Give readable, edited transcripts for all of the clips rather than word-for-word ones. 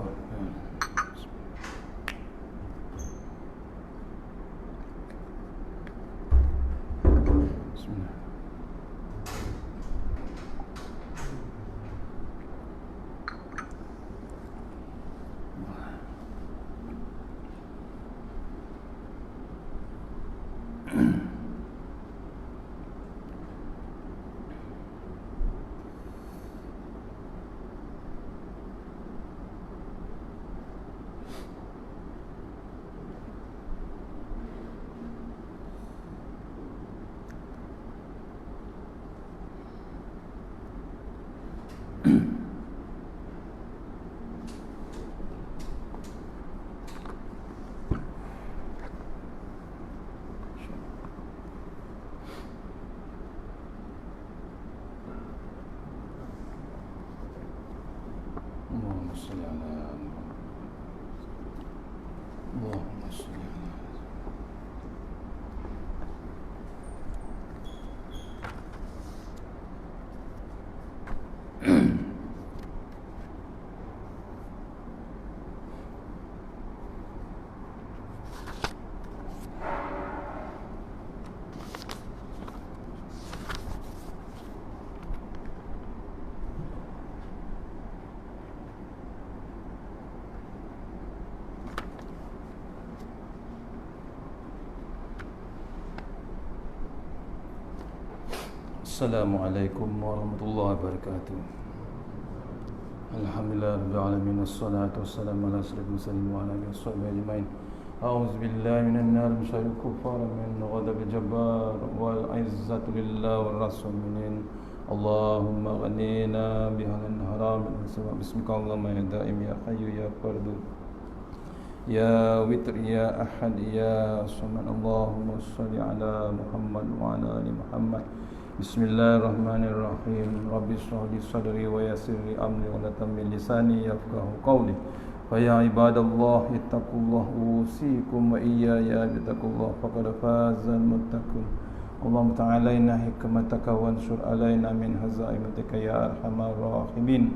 Allah. Bismillah. Allahumma salli ala Muhammad. Allahumma salli ala Assalamualaikum warahmatullahi wabarakatuh. Alhamdulillah rabbil alamin wassalatu wassalamu ala asyrafil mursalin wa ala alihi washabbihi ajmain. A'udzu billahi minan nar min syarril kuffar min ghadabil jabbar wal izzatu lillahi war rasulin. Allahumma ghanina bihalal haram bismika Allahumma ya daim ya hayyu ya fardu ya witr ya ahad ya samad. Allahumma shalli ala Muhammad wa ala ali Muhammad. Bismillahirrahmanirrahim. Rabbi shrah li sadri wa yassir li amri wa la tamil lisani yafqahu qawli. Fa ya ibadallah ittaqullaha usikum wa iyaya bittaqullah faqad fazal muttaqun. Allahumma ta'alaina hikmataka wa ansur alaina min hazaimatika ya arhamar rahimin.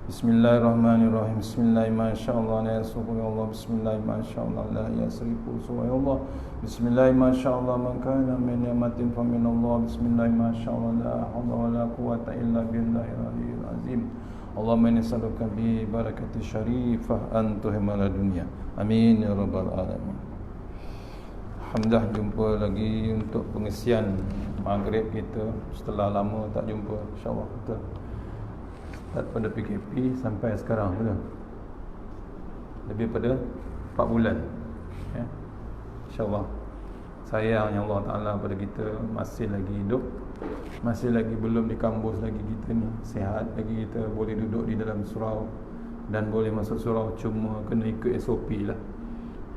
Bismillahirrahmanirrahim. Bismillah ma sya'allah la yasuqu ya Allah. Bismillah ma sya'allah la yasrifu ya Allah. Bismillah ma sya'allah man kana min ni'matin fa min Allah. Bismillah ma sya'allah la hawla wa la quwwata illa billahil aliyyil azim. Allahumma inni as'aluka bi barakati syarifah an tuhimala dunya. Amin ya rabbal alamin. Alhamdulillah jumpa lagi untuk pengisian maghrib kita setelah lama tak jumpa, insya-Allah kita start pada PKP sampai sekarang betul. Lebih pada 4 bulan. Ya. Insya-Allah. Sayangnya Allah Taala pada kita masih lagi hidup, masih lagi belum di kampus lagi kita ni, sihat lagi kita boleh duduk di dalam surau dan boleh masuk surau, cuma kena ikut SOP lah.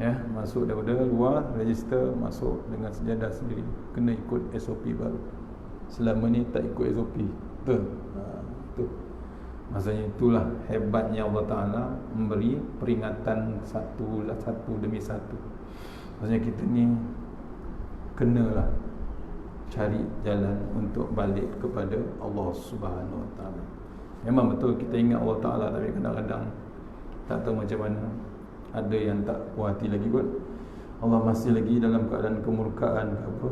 Ya, masuk daripada luar register, masuk dengan sejadah sendiri, kena ikut SOP baru. Selama ni tak ikut SOP. Betul. Betul. Maksudnya itulah hebatnya Allah Ta'ala memberi peringatan satu demi satu. Maksudnya kita ni kenalah cari jalan untuk balik kepada Allah Subhanahu Wa Ta'ala. Memang betul kita ingat Allah Ta'ala, tapi kadang-kadang tak tahu macam mana. Ada yang tak puas hati lagi kot. Allah masih lagi dalam keadaan kemurkaan ke apa,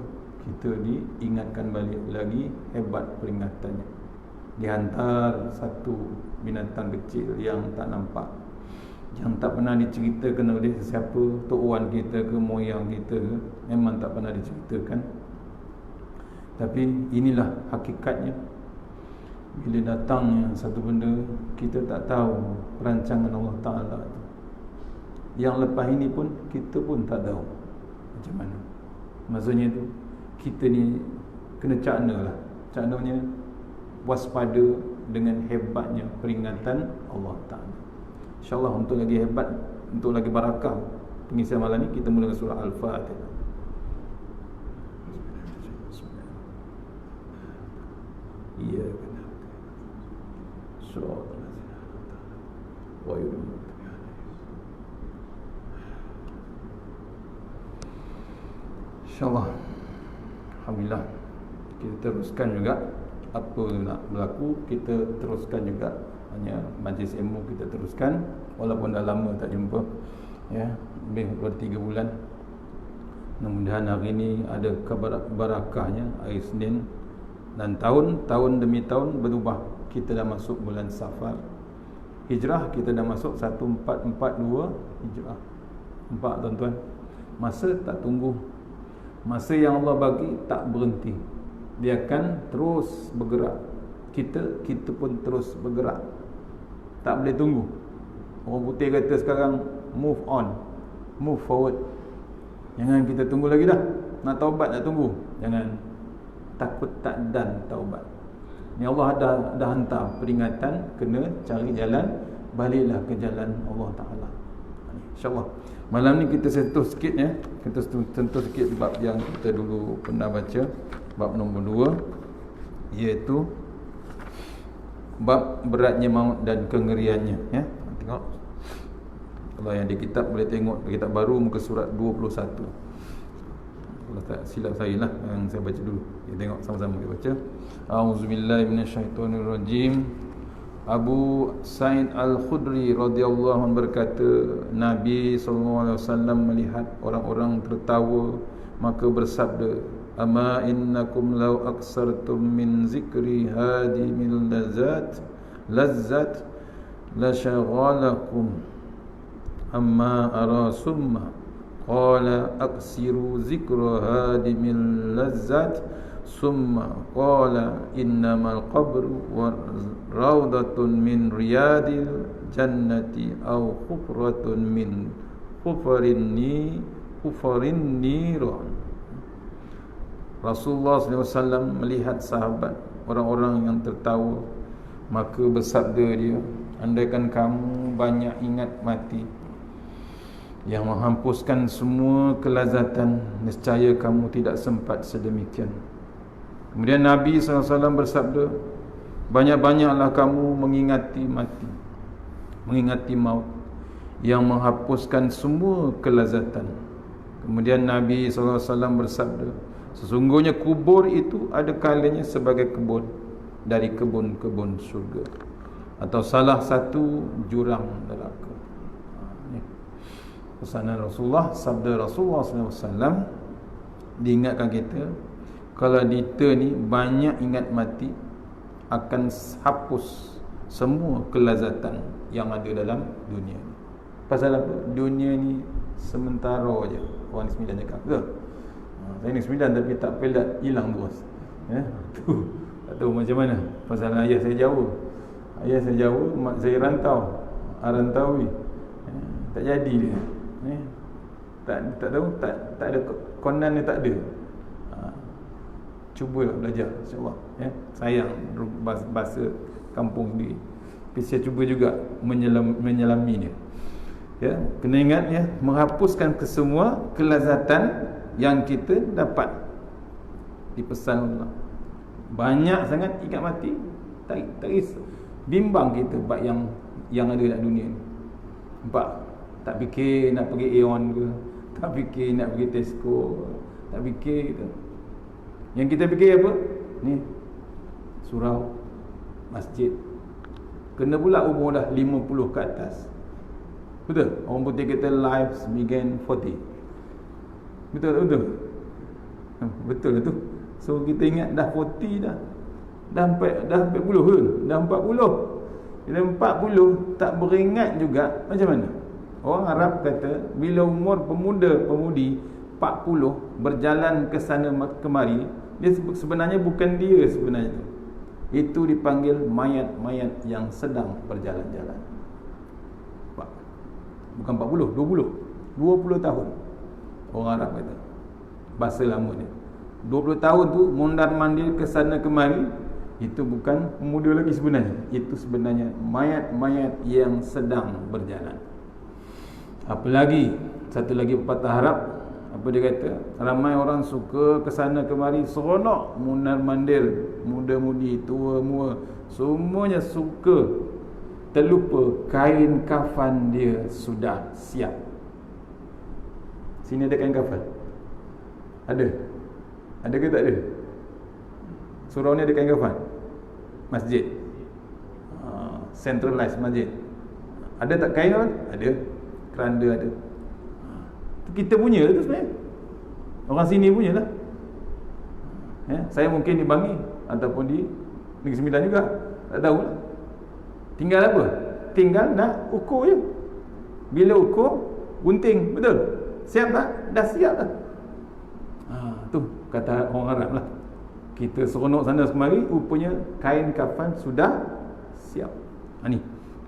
kita diingatkan balik lagi hebat peringatannya. Dihantar satu binatang kecil yang tak nampak, yang tak pernah diceritakan oleh sesiapa, tok wan kita ke moyang kita ke, memang tak pernah diceritakan. Tapi inilah hakikatnya. Bila datangnya satu benda, kita tak tahu perancangan Allah Ta'ala tu. Yang lepas ini pun kita pun tak tahu macam mana. Maksudnya tu kita ni kena cakna lah. Caknanya waspada dengan hebatnya peringatan Allah Ta'ala. InsyaAllah untuk lagi hebat, untuk lagi barakah pengisian malam ni, kita mula dengan surah Al-Fatihah. Ya benar. Surah Al-Fatihah. InsyaAllah. Alhamdulillah. Kita teruskan juga apa nak berlaku, kita teruskan juga Hanya majlis ilmu kita teruskan walaupun dah lama tak jumpa, ya, lebih daripada 3 bulan. Mudah-mudahan hari ini ada barakahnya, hari Isnin, dan tahun demi tahun berubah. Kita dah masuk bulan Safar. Hijrah kita dah masuk 1442 Hijrah. 4 tuan-tuan. Masa tak tunggu. Masa yang Allah bagi tak berhenti. Dia akan terus bergerak. Kita pun terus bergerak. Tak boleh tunggu. Orang putih kata sekarang move on, move forward. Jangan kita tunggu lagi dah. Nak taubat nak tunggu. Jangan. Takut tak dan taubat. Ni Allah dah hantar peringatan, kena cari jalan, baliklah ke jalan Allah Ta'ala. InsyaAllah malam ni kita sentuh sikit, ya. Kita sentuh sikit bab yang kita dulu pernah baca, bab nombor 2, iaitu bab beratnya maut dan kengeriannya, ya. Tengok, kalau yang di kitab boleh tengok kitab baru muka surat 21. Kalau tak silap saya lah yang saya baca dulu. Kita tengok sama-sama kita baca. A'udzubillahi minasyaitonirrajim. Abu Sa'id Al-Khudri radhiyallahu anhu berkata, Nabi SAW melihat orang-orang tertawa, maka bersabda, Ama innakum law aksartum min zikri hadi min lazzat la syaghalakum amma ara summa qala aksiru zikra hadi min lazzat summa qala innamal qabru wa rawdatun min riyadil jannati aw khufratun min khufarin niran. Rasulullah SAW melihat sahabat, orang-orang yang tertawa, maka bersabda dia, andaikan kamu banyak ingat mati yang menghapuskan semua kelazatan, nescaya kamu tidak sempat sedemikian. Kemudian Nabi SAW bersabda, banyak-banyaklah kamu mengingati mati, mengingati maut yang menghapuskan semua kelazatan. Kemudian Nabi SAW bersabda, sesungguhnya kubur itu ada kalanya sebagai kebun dari kebun-kebun syurga, atau salah satu jurang neraka. Pesanan Rasulullah, sabda Rasulullah SAW diingatkan kita, kalau kita ni banyak ingat mati, akan hapus semua kelazatan yang ada dalam dunia ni. Pasal apa? Dunia ni sementara je. Orang ni 9 cakap ke? Saya ni 9 tapi tak pelat, hilang terus, ya? Tu tak tahu macam mana. Pasal ayah saya Jawa, mak saya rantau, Arantawi, tak jadi dia, tak tahu, tak ada konan ni, tak ada. Cubalah belajar, insyaAllah, ya? Sayang bahasa kampung sendiri, tapi saya cuba juga menyelami dia, ya. Kena ingat, ya, menghapuskan kesemua kelazatan yang kita dapat. Dipesan Allah, banyak sangat ingat mati, tak risau, bimbang kita bab yang ada dalam dunia ni. Nampak? Tak fikir nak pergi Aeon ke, tak fikir nak pergi Tesco, tak fikir gitu. Yang kita fikir apa? Ni surau, masjid. Kena pula umur dah 50 ke atas. Betul? Orang putih kata life begin 40. Betul tak betul? Betul lah tu. So kita ingat dah 40 dah. Dah 40 ke? Dah 40. Bila 40 tak beringat juga, macam mana? Orang Arab kata bila umur pemuda-pemudi 40 berjalan ke sana kemari, dia sebenarnya bukan dia sebenarnya tu. Itu dipanggil mayat-mayat yang sedang berjalan-jalan. Bukan 40, 20 tahun. Orang Arab kata, bahasa lama dia. 20 tahun tu mondar-mandir ke sana kemari, itu bukan pemuda lagi sebenarnya. Itu sebenarnya mayat-mayat yang sedang berjalan. Apalagi satu lagi pepatah Arab, apa dia kata? Ramai orang suka ke sana kemari, seronok mondar-mandir, muda-mudi, tua-mua, semuanya suka. Terlupa kain kafan dia sudah siap. Sini ada kain kafan? Ada? Ada ke tak ada? Surau ni ada kain kafan? Masjid. Centralized masjid. Ada tak kain kan? Ada. Keranda ada. Itu kita punya tu sebenarnya. Orang sini punya lah. Saya mungkin di Bangi ataupun di Negeri Sembilan juga, tak tahu lah. Tinggal apa? Tinggal nak ukur je. Bila ukur, gunting, betul? Siap tak? Dah siap dah. Tu kata orang Arab lah. Kita seronok sana kemari, rupanya kain kafan sudah siap. Ni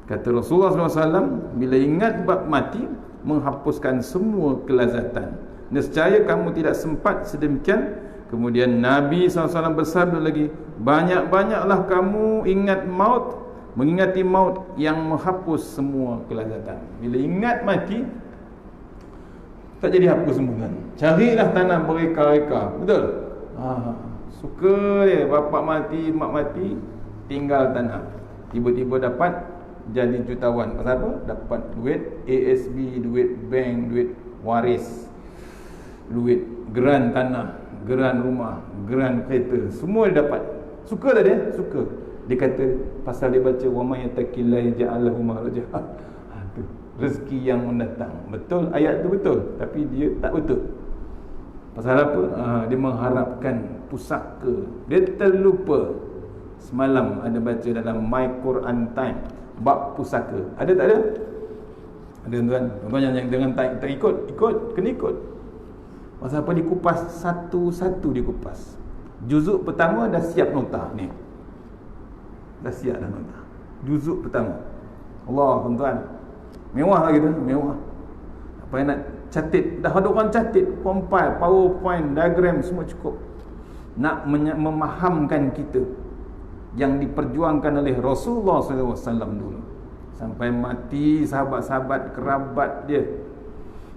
kata Rasulullah SAW, bila ingat bab mati, menghapuskan semua kelazatan. Nescaya kamu tidak sempat sedemikian. Kemudian Nabi SAW bersabda lagi, banyak-banyaklah kamu ingat maut, mengingati maut yang menghapus semua kelazatan. Bila ingat mati, tak jadi hapus semua kan. Carilah tanah bereka-reka. Betul? Suka dia bapak mati, mak mati, tinggal tanah. Tiba-tiba dapat jadi jutawan. Pasal apa? Dapat duit ASB, duit bank, duit waris, duit geran tanah, geran rumah, geran kereta, semua dia dapat. Suka tak dia? Suka. Dia kata pasal dia baca wa may yattaqillaha yaj'al lahu makhraja. Rezeki yang mendatang. Betul, ayat tu betul, tapi dia tak betul. Pasal apa? Dia mengharapkan pusaka. Dia terlupa. Semalam ada baca dalam My Quran Time bab pusaka. Ada tak ada? Ada tuan. Tuan yang dengan tak ikut, kena ikut. Pasal apa? Dikupas satu-satu, dikupas. Juzuk pertama dah siap nota ni. Dah siap dah nota. Juzuk pertama. Allah, tuan-tuan. Mewah lagi tu, mewah. Apa yang nak catit, dah ada orang catit, compile, PowerPoint, diagram, semua cukup. Nak memahamkan kita yang diperjuangkan oleh Rasulullah SAW dulu. Sampai mati sahabat-sahabat kerabat dia,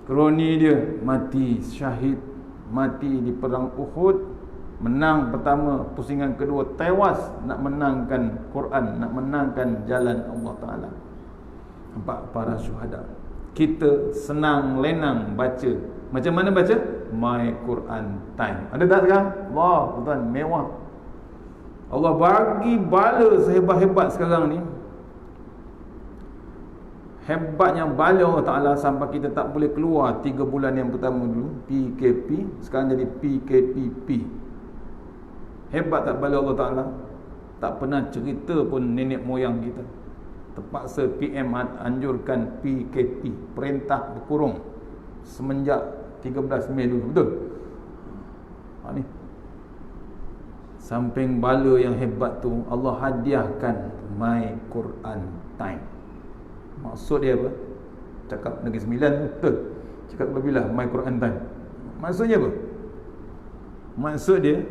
kroni dia, mati syahid, mati di perang Uhud, menang pertama, pusingan kedua tewas nak menangkan Quran, nak menangkan jalan Allah Ta'ala. Nampak para syuhada. Kita senang lenang baca. Macam mana baca? My Quran Time. Ada tak sekarang? Allah, tuan, mewah. Allah bagi bala sehebat-hebat sekarang ni. Hebatnya bala Allah Ta'ala sampai kita tak boleh keluar 3 bulan yang pertama dulu, PKP, sekarang jadi PKPP. Hebat tak bala Allah Ta'ala? Tak pernah cerita pun nenek moyang kita. Terpaksa PM anjurkan PKP, perintah berkurung, semenjak 13 Mei dulu. Betul? Ni samping bala yang hebat tu, Allah hadiahkan My Quran Time. Maksud dia apa? Cakap Negeri Sembilan tu, betul? Cakap berbilah My Quran Time. Maksudnya apa? Maksud dia,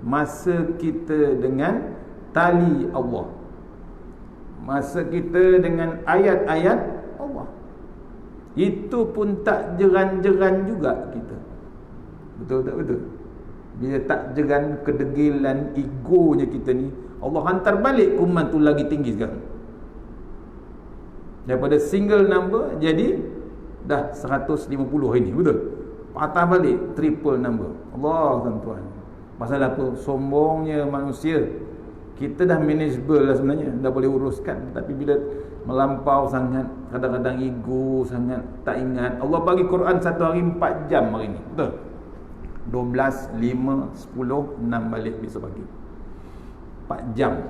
masa kita dengan tali Allah, masa kita dengan ayat-ayat Allah. Itu pun tak jeran-jeran juga kita. Betul tak betul? Bila tak jeran kedegilan egonya kita ni, Allah hantar balik kuman tu lagi tinggi sekarang. Daripada single number jadi dah 150 hari ni, betul? Patah balik triple number. Allah, tuan-tuan. Pasal apa? Sombongnya manusia. Kita dah manageable lah sebenarnya, dah boleh uruskan. Tapi bila melampau sangat, kadang-kadang ego sangat, tak ingat. Allah bagi Quran satu hari 4 jam hari ni, betul? 12, 5, 10, 6 balik besok pagi. 4 jam.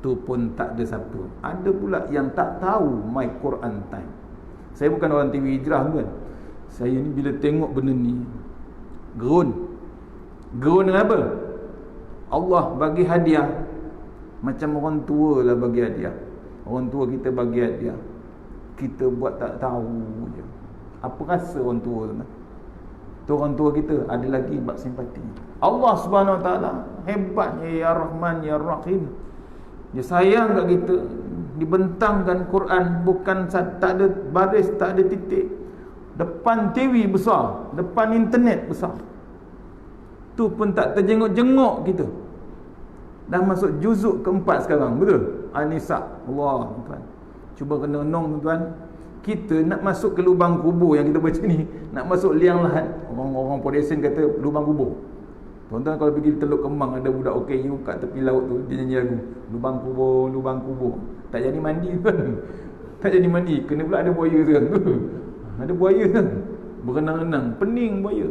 Tu pun tak ada siapa. Ada pula yang tak tahu My Quran Time. Saya bukan orang TV Hijrah kan. Saya ni bila tengok benda ni, gerun. Gerun dengan apa? Allah bagi hadiah. Macam orang tua lah bagi hadiah. Orang tua kita bagi hadiah, kita buat tak tahu je. Apa rasa orang tua tu? Tu orang tua kita ada lagi bab simpati. Allah Subhanahu Wa Taala hebatnya, ya Rahman ya Rahim. Dia sayang kat kita. Dibentangkan Quran, bukan tak ada baris, tak ada titik. Depan TV besar, depan internet besar. Tu pun tak terjenguk-jenguk kita. Dah masuk juzuk keempat sekarang, betul? An-Nisa. Allah, tuan. Cuba kena renung, tuan. Kita nak masuk ke lubang kubur yang kita baca ni, nak masuk liang lahat. Orang-orang Polisian kata lubang kubur. Tuan-tuan kalau pergi Teluk Kembang, ada budak OKU kat tepi laut tu, dia nyanyi lagu lubang kubur, lubang kubur. Tak jadi mandi pun. Tak jadi mandi, kena pula ada buaya sekarang tu. Ada buaya kan, berenang-renang, pening buaya.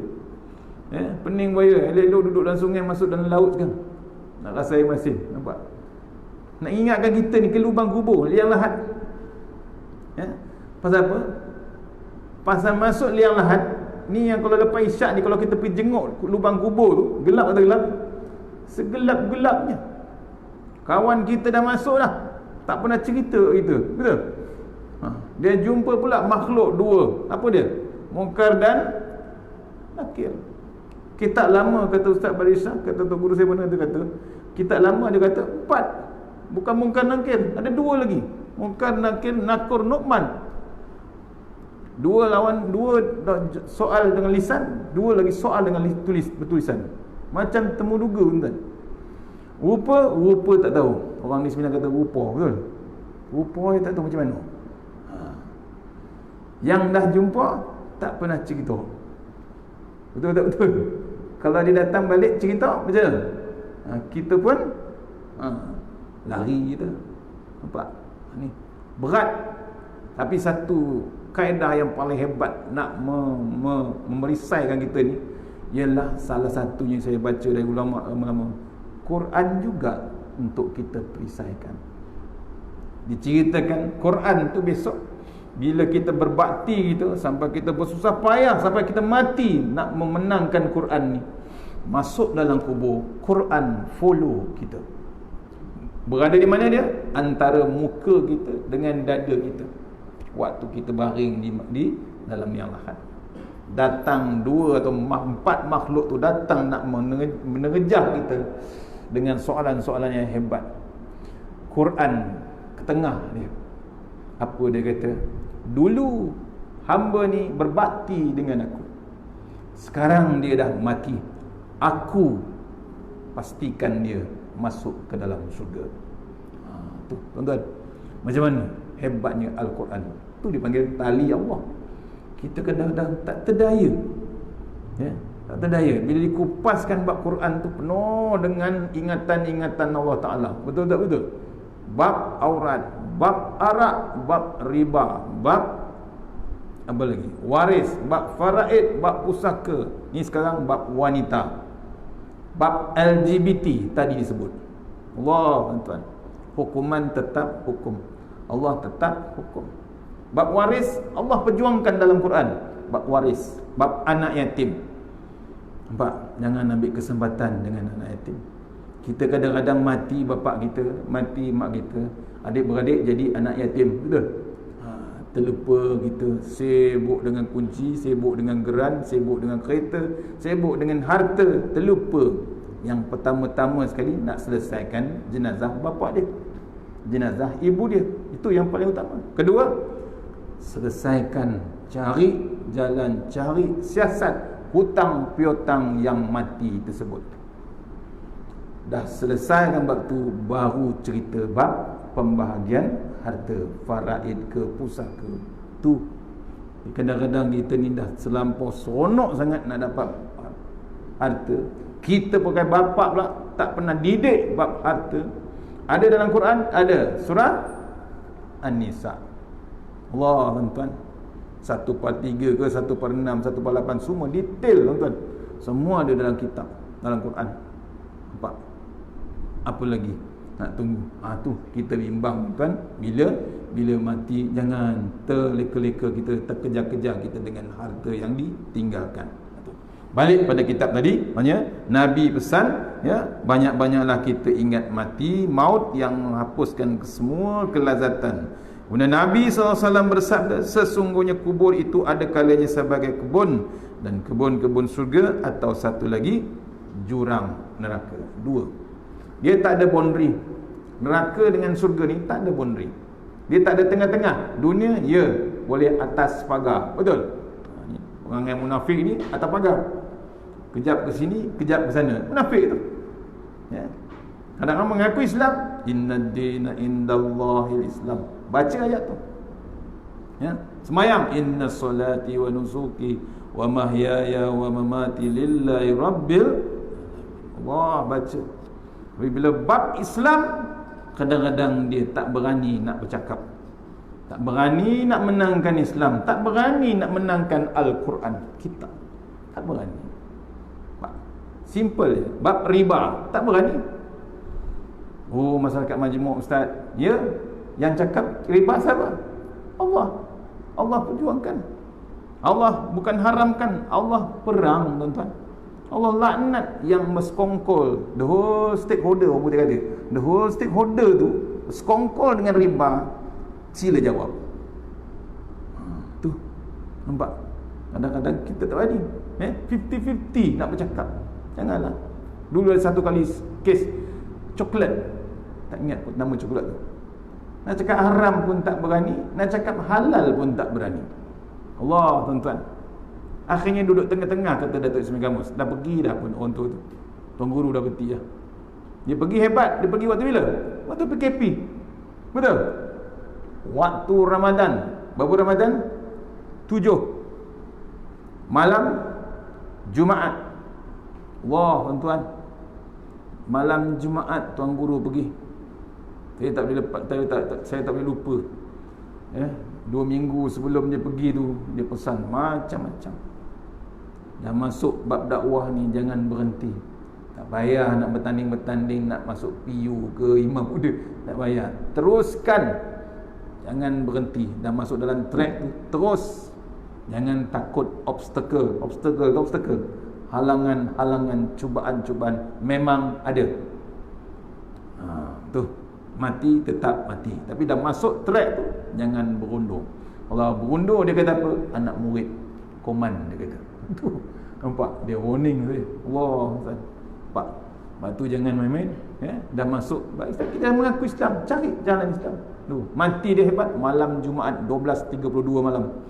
Pening buaya, elok-elok duduk dalam sungai, masuk dalam laut sekarang. Nak rasa air masin, nampak? Nak ingatkan kita ni ke lubang kubur, liang lahat. Pasal apa? Pasal masuk liang lahat ni, yang kalau lepas isyak ni, kalau kita pergi jenguk lubang kubur tu, gelap atau gelap? Segelap-gelapnya. Kawan kita dah masuk dah, tak pernah cerita kita, betul? Dia jumpa pula makhluk dua. Apa dia? Munkar dan Nakir. Kita lama, kata Ustaz Barisah, kata Tok Guru saya mana tu kata, kita lama dia kata 4. Bukan Munkar Nakir, ada 2 lagi. Munkar Nakir, Nakur, Nu'man. 2 lawan 2 soal dengan lisan, 2 lagi soal dengan bertulisan. Macam temu duga tuan. Rupa tak tahu. Orang ni sebenarnya kata rupa, betul? Rupa dia tak tahu macam mana. Yang dah jumpa tak pernah cerita. Betul tak betul? Kalau dia datang balik cerita macam mana? Kita pun lari kita. Nampak? Ni berat. Tapi satu kaedah yang paling hebat nak memerisaikan kita ni, ialah salah satunya saya baca dari ulama-ulama, Quran juga untuk kita perisaikan. Diceritakan Quran tu besok bila kita berbakti kita, sampai kita bersusah payah, sampai kita mati nak memenangkan Quran ni, masuk dalam kubur, Quran follow kita. Berada di mana dia? Antara muka kita dengan dada kita. Waktu kita baring di dalam yang lahat, datang 2 atau 4 makhluk tu datang nak menerjah kita dengan soalan-soalan yang hebat. Quran ke tengah dia. Apa dia kata? Dulu hamba ni berbakti dengan aku, sekarang dia dah mati, aku pastikan dia masuk ke dalam syurga. Tu tuan-tuan, macam mana hebatnya Al-Quran. Tu dipanggil tali Allah. Kita kadang-kadang tak terdaya, tak terdaya. Bila dikupaskan bab Quran tu penuh dengan ingatan-ingatan Allah Ta'ala. Betul tak betul? Bab aurat, bab arak, bab riba, bab apa lagi? Waris, bab faraid, bab pusaka. Ni sekarang bab wanita, bab LGBT tadi disebut. Allah, tuan-tuan, hukuman tetap hukum. Allah tetap hukum. Bab waris Allah perjuangkan dalam Quran. Bab waris, bab anak yatim. Nampak? Jangan ambil kesempatan dengan anak yatim. Kita kadang-kadang mati bapak kita, mati mak kita, adik-beradik jadi anak yatim, betul? Terlupa kita, sibuk dengan kunci, sibuk dengan geran, sibuk dengan kereta, sibuk dengan harta, terlupa yang pertama-tama sekali nak selesaikan jenazah bapak dia, jenazah ibu dia. Itu yang paling utama. Kedua, selesaikan, cari jalan, cari siasat hutang piutang yang mati tersebut. Dah selesaikan bab tu, baru cerita bab pembahagian harta, faraid ke pusaka. Tu kadang-kadang kita ni dah selampau seronok sangat nak dapat harta. Kita pakai bapak pula tak pernah didik bab harta. Ada dalam Quran, ada surah An-Nisa. Allah, tuan-tuan, 1/3 ke 1/6, 1/8, semua detail, tuan-tuan. Semua ada dalam kitab, dalam Quran. Nampak? Apa lagi nak tunggu? Tu kita bimbang, tuan. Bila mati, jangan terleka-leka kita, terkejar-kejar kita dengan harta yang ditinggalkan. Balik pada kitab tadi, maknanya Nabi pesan, banyak-banyaklah kita ingat mati, maut yang menghapuskan semua kelazatan. Kemudian Nabi SAW bersabda, sesungguhnya kubur itu ada kalanya sebagai kebun, dan kebun-kebun surga, atau satu lagi jurang neraka. 2. Dia tak ada boundary. Neraka dengan surga ni tak ada boundary. Dia tak ada tengah-tengah. Dunia, boleh atas pagar. Betul? Orang yang munafik ni atas pagar, kejap ke sini, kejap ke sana. Munafik tu. Kadang-kadang mengaku Islam, innad dina indallahil Islam. Baca ayat tu. Semayang, inna salati wa nusuki wa mahyaya wa mamati lillahi rabbil. Allah, baca. Bila bab Islam, kadang-kadang dia tak berani nak bercakap, tak berani nak menangkan Islam, tak berani nak menangkan Al-Quran. Kita tak berani. Simple je. Bab riba tak berani. Oh, masyarakat majmuk ustaz. Ya, yang cakap riba siapa? Allah. Allah perjuangkan. Allah bukan haramkan, Allah perang, tuan-tuan. Allah laknat yang bersekongkol. The whole stakeholder, apa dia kata? The whole stakeholder tu sekongkol dengan riba. Sila jawab. Tu. Nampak? Kadang-kadang kita tak berani. 50-50 nak bercakap. Janganlah. Dulu ada satu kali kes coklat. Tak ingat pun nama coklat tu. Nak cakap haram pun tak berani, nak cakap halal pun tak berani. Allah, tuan-tuan. Akhirnya duduk tengah-tengah, kata Datuk Ismail Gamus. Dah pergi dah pun orang tu. Tuan Guru dah berhenti dah. Dia pergi hebat. Dia pergi waktu bila? Waktu PKP. Betul? Waktu Ramadan. Berapa Ramadan? 7 malam Jumaat. Wah, tuan-tuan. Malam Jumaat Tuan Guru pergi. Saya tak boleh lepas, saya tak boleh lupa. 2 minggu sebelum dia pergi tu, dia pesan macam-macam. Dah masuk bab dakwah ni, jangan berhenti. Tak payah nak bertanding-bertanding, nak masuk PU ke imam udah, tak payah. Teruskan. Jangan berhenti. Dah masuk dalam track tu, terus. Jangan takut obstacle. Halangan-halangan, cubaan-cubaan memang ada. Tu. Mati tetap mati. Tapi dah masuk track tu, jangan berundur. Kalau berundur, dia kata apa? Anak murid koman, dia kata. Tu. Nampak? Dia warning tu. Allah. Nampak? Lepas tu jangan main-main. Dah masuk. Kita dah mengaku Islam. Cari jalan Islam. Tu. Mati dia hebat. Malam Jumaat 12.32 malam.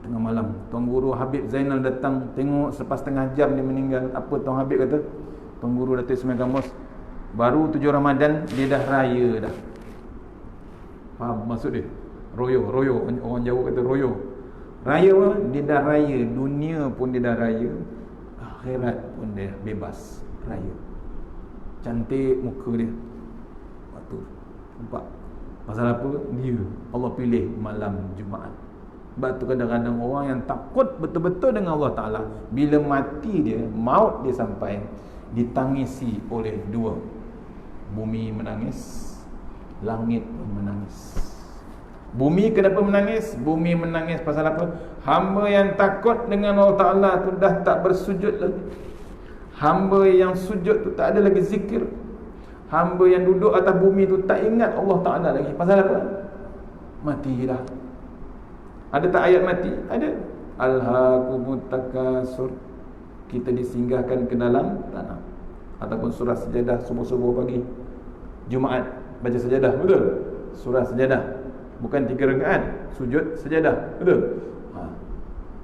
Tengah malam. Tuan Guru Habib Zainal datang. Tengok selepas setengah jam dia meninggal. Apa Tuan Habib kata? Tuan Guru Datuk Ismail Gamus, baru 7 Ramadan dia dah raya dah. Faham maksud dia? Royo. Orang Jawa kata royo. Raya apa? Dia dah raya. Dunia pun dia dah raya. Akhirat pun dia bebas raya. Cantik muka dia. Waktu nampak. Pasal apa? Dia Allah pilih malam Jumaat. Sebab tu kadang-kadang orang yang takut betul-betul dengan Allah Ta'ala, bila mati dia, maut dia sampai, ditangisi oleh dua. Bumi menangis, langit pun menangis. Bumi kenapa menangis? Bumi menangis pasal apa? Hamba yang takut dengan Allah Ta'ala tu dah tak bersujud lagi. Hamba yang sujud tu tak ada lagi zikir. Hamba yang duduk atas bumi tu tak ingat Allah Ta'ala lagi. Pasal apa? Mati dah. Ada tak ayat mati? Ada. Alhaakumut takasur. Kita disinggahkan ke dalam tanah. Ataupun surah sejadah subuh-subuh pagi Jumaat baca sejadah, betul? Surah sejadah. Bukan 3 rakaat, sujud sejadah, betul?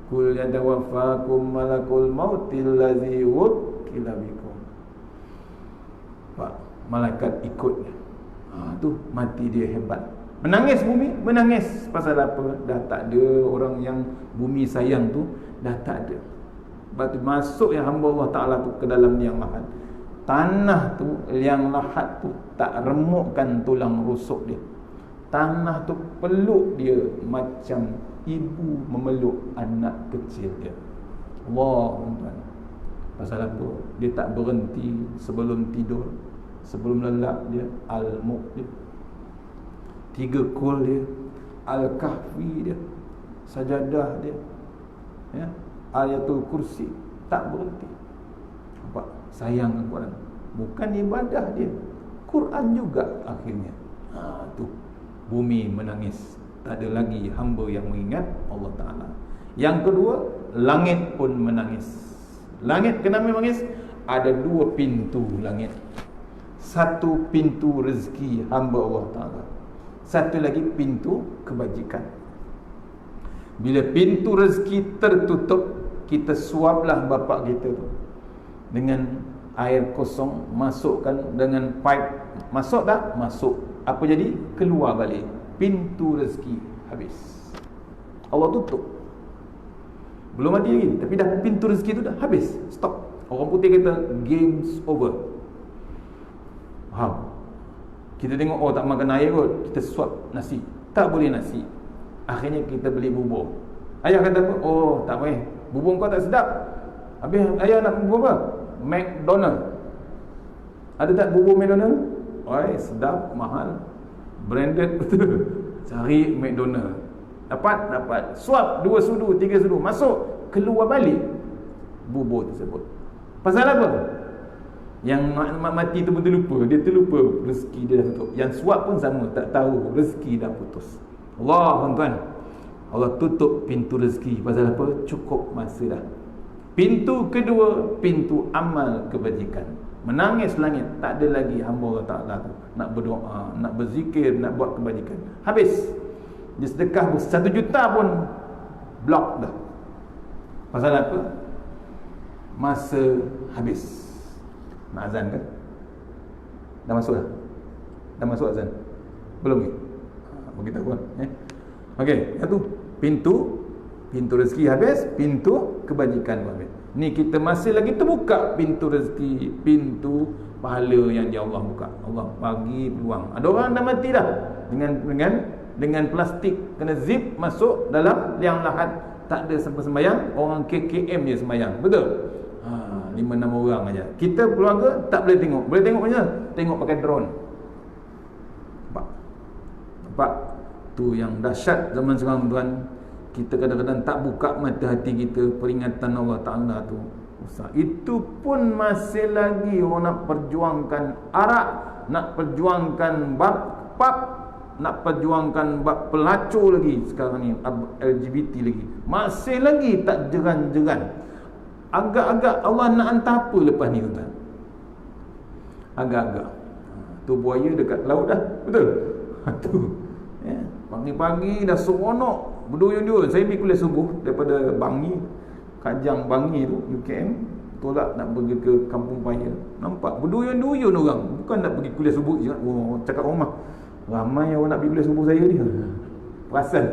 Kul yatawaffakum malakul mautil ladzi wukila bikum. Pak, malaikat ikut. Tu mati dia hebat. Menangis bumi, menangis pasal apa? Dah tak ada orang yang bumi sayang tu, dah tak ada. Lepas tu masuk yang hamba Allah Ta'ala tu ke dalam liang lahat. Tanah tu, liang lahat tu tak remukkan tulang rusuk dia. Tanah tu peluk dia macam ibu memeluk anak kecil dia. Allah, tuan-tuan. Pasal apa? Dia tak berhenti sebelum tidur, sebelum lelap dia, Al-Mulk dia, 3 kul dia, Al-Kahfi dia, sajadah dia, Ayatul Kursi, tak berhenti. Nampak? Sayang Al-Quran. Bukan ibadah dia, Quran juga akhirnya. Tu bumi menangis. Tak ada lagi hamba yang mengingat Allah Ta'ala. Yang kedua, langit pun menangis. Langit kenapa menangis? Ada 2 pintu langit. Satu pintu rezeki hamba Allah Ta'ala, satu lagi pintu kebajikan. Bila pintu rezeki tertutup, kita suaplah bapak kita tu dengan air kosong, masukkan dengan pipe. Masuk tak? Masuk. Apa jadi? Keluar balik. Pintu rezeki habis. Allah tutup. Belum mati lagi, tapi dah pintu rezeki tu dah habis. Stop. Orang putih kata game's over. Faham? Kita tengok tak makan air kot, kita suap nasi. Tak boleh nasi. Akhirnya kita beli bubur. Ayah kata apa? Tak boleh. Bubur kau tak sedap. Habis ayah nak bubur apa? McDonald. Ada tak bubur McDonald? Sedap, mahal, branded betul. Cari McDonald. Dapat. Suap 2 sudu, 3 sudu. Masuk, keluar balik bubur tersebut. Pasal apa? Yang mak mati tu pun terlupa. Dia terlupa rezeki dia dah tutup. Yang suap pun sama, tak tahu rezeki dah putus. Allah, tuan-tuan, Allah tutup pintu rezeki. Pasal apa? Cukup masa dah. Pintu kedua, pintu amal kebajikan. Menangis langit, tak ada lagi hamba Allah Ta'ala tu nak berdoa, nak berzikir, nak buat kebajikan. Habis. Dia sedekah 1 juta pun blok dah. Pasal apa? Masa habis. Nak azan ke? Dah masuk dah? Dah masuk azan? Belum ke? Beritahu kan? Okey, satu pintu rezeki habis, pintu kebajikan habis. Ni kita masih lagi terbuka pintu rezeki, pintu pahala yang dia Allah buka. Allah bagi peluang. Ada orang dah mati dah dengan plastik kena zip masuk dalam liang lahat, tak ada sembahyang, orang KKM je sembahyang. Betul? 5-6 orang aja. Kita keluarga tak boleh tengok. Boleh tengok macam mana? Tengok pakai drone. Nampak? Tu yang dahsyat zaman sekarang, tuan. Kita kadang-kadang tak buka mata hati kita, peringatan Allah Ta'ala tu. Itu pun masih lagi orang nak perjuangkan arak, nak perjuangkan bab pub, nak perjuangkan bab pelacur lagi sekarang ni, LGBT lagi. Masih lagi tak jeran-jeran. Agak-agak Allah nak hantar apa lepas ni, tuan? Agak-agak tu buaya dekat laut dah. Betul? Tu pagi-pagi dah seronok berduyun-duyun. Saya pergi kuliah subuh daripada Bangi, Kajang Bangi tu, UKM, tolak nak pergi ke Kampung Paya. Nampak berduyun-duyun orang. Bukan nak pergi kuliah subuh je. Cakap rumah ramai orang nak pergi kuliah subuh saya ni. Perasan.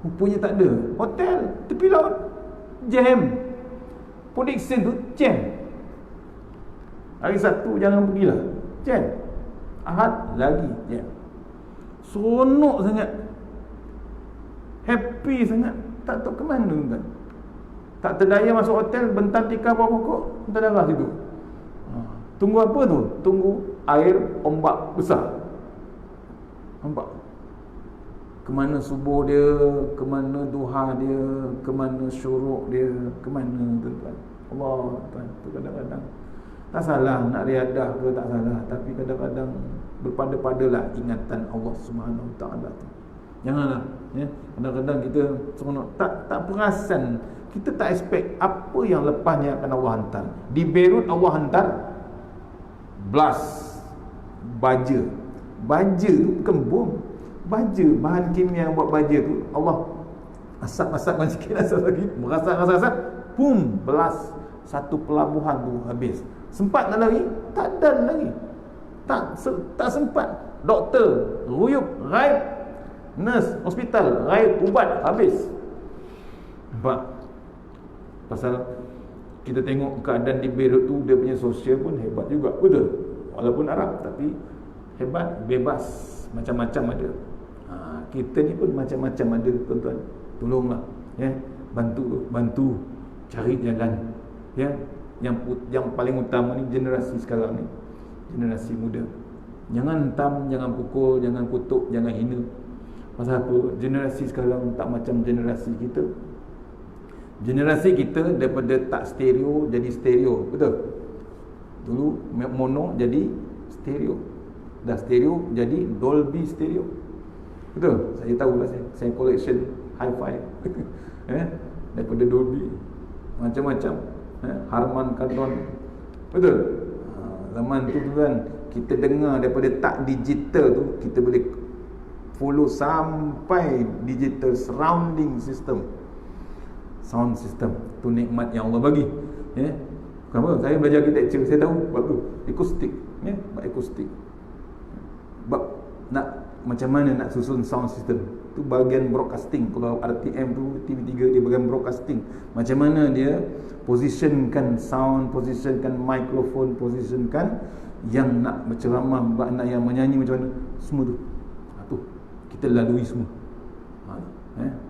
Rupanya tak ada. Hotel tepi laut jam. Prediction tu jam. Hari Sabtu jangan pergilah, jam. Ahad lagi jam. Seronok sangat, happy sangat. Tak tahu ke mana, kan? Tak terdaya masuk hotel, bentar tikar bawah pokok, bentar darah situ. Tunggu apa tu? Tunggu air ombak besar. Nampak? Kemana subuh dia, kemana duha dia, kemana syuruk dia, kemana, tuan-tuan. Allah, tuan, tu kadang-kadang tak salah nak riadah ke, tak salah, tapi kadang-kadang berpada-padalah ingatan Allah Subhanahu Wa Taala tu. Janganlah, kadang-kadang kita seronok tak perasan, kita tak expect apa yang lepasnya akan Allah hantar. Di Beirut Allah hantar blast baja. Baja tu bukan bom. Baja, bahan kimia yang buat baja tu, Allah asap-asapkan sikit, asap lagi, merasap-asap, boom, belas. Satu pelabuhan tu habis. Sempat nak lari? Tak ada lagi. Tak sempat. Doktor ruyup, raib. Nurse hospital raib, ubat habis. Nampak? Pasal kita tengok keadaan di Beirut tu, dia punya sosial pun hebat juga. Betul? Walaupun Arab, tapi hebat, bebas, macam-macam ada. Kita ni pun macam-macam ada, tuan-tuan. Tolonglah, bantu cari jalan. Yang paling utama ni generasi sekarang ni, generasi muda. Jangan hentam, jangan pukul, jangan kutuk, jangan hina. Pasal apa? Generasi sekarang tak macam generasi kita. Generasi kita daripada tak stereo jadi stereo. Betul? Dulu mono jadi stereo. Dah stereo jadi Dolby stereo. Betul? Saya tahulah, saya collection hi-fi. Daripada Dolby macam-macam. Harman Kardon. Betul? Zaman tu kan kita dengar daripada tak digital tu, kita boleh follow sampai digital surrounding system, sound system. Tu nikmat yang Allah bagi. Bukan apa, saya belajar architecture, saya tahu bab tu, akustik. Bab akustik. Bab nak macam mana nak susun sound system. Tu bahagian broadcasting. Kalau RTM tu TV3 dia bahagian broadcasting. Macam mana dia positionkan sound, positionkan mikrofon, positionkan yang nak berceramah, nak yang menyanyi macam mana, semua tu. Tu kita lalui semua.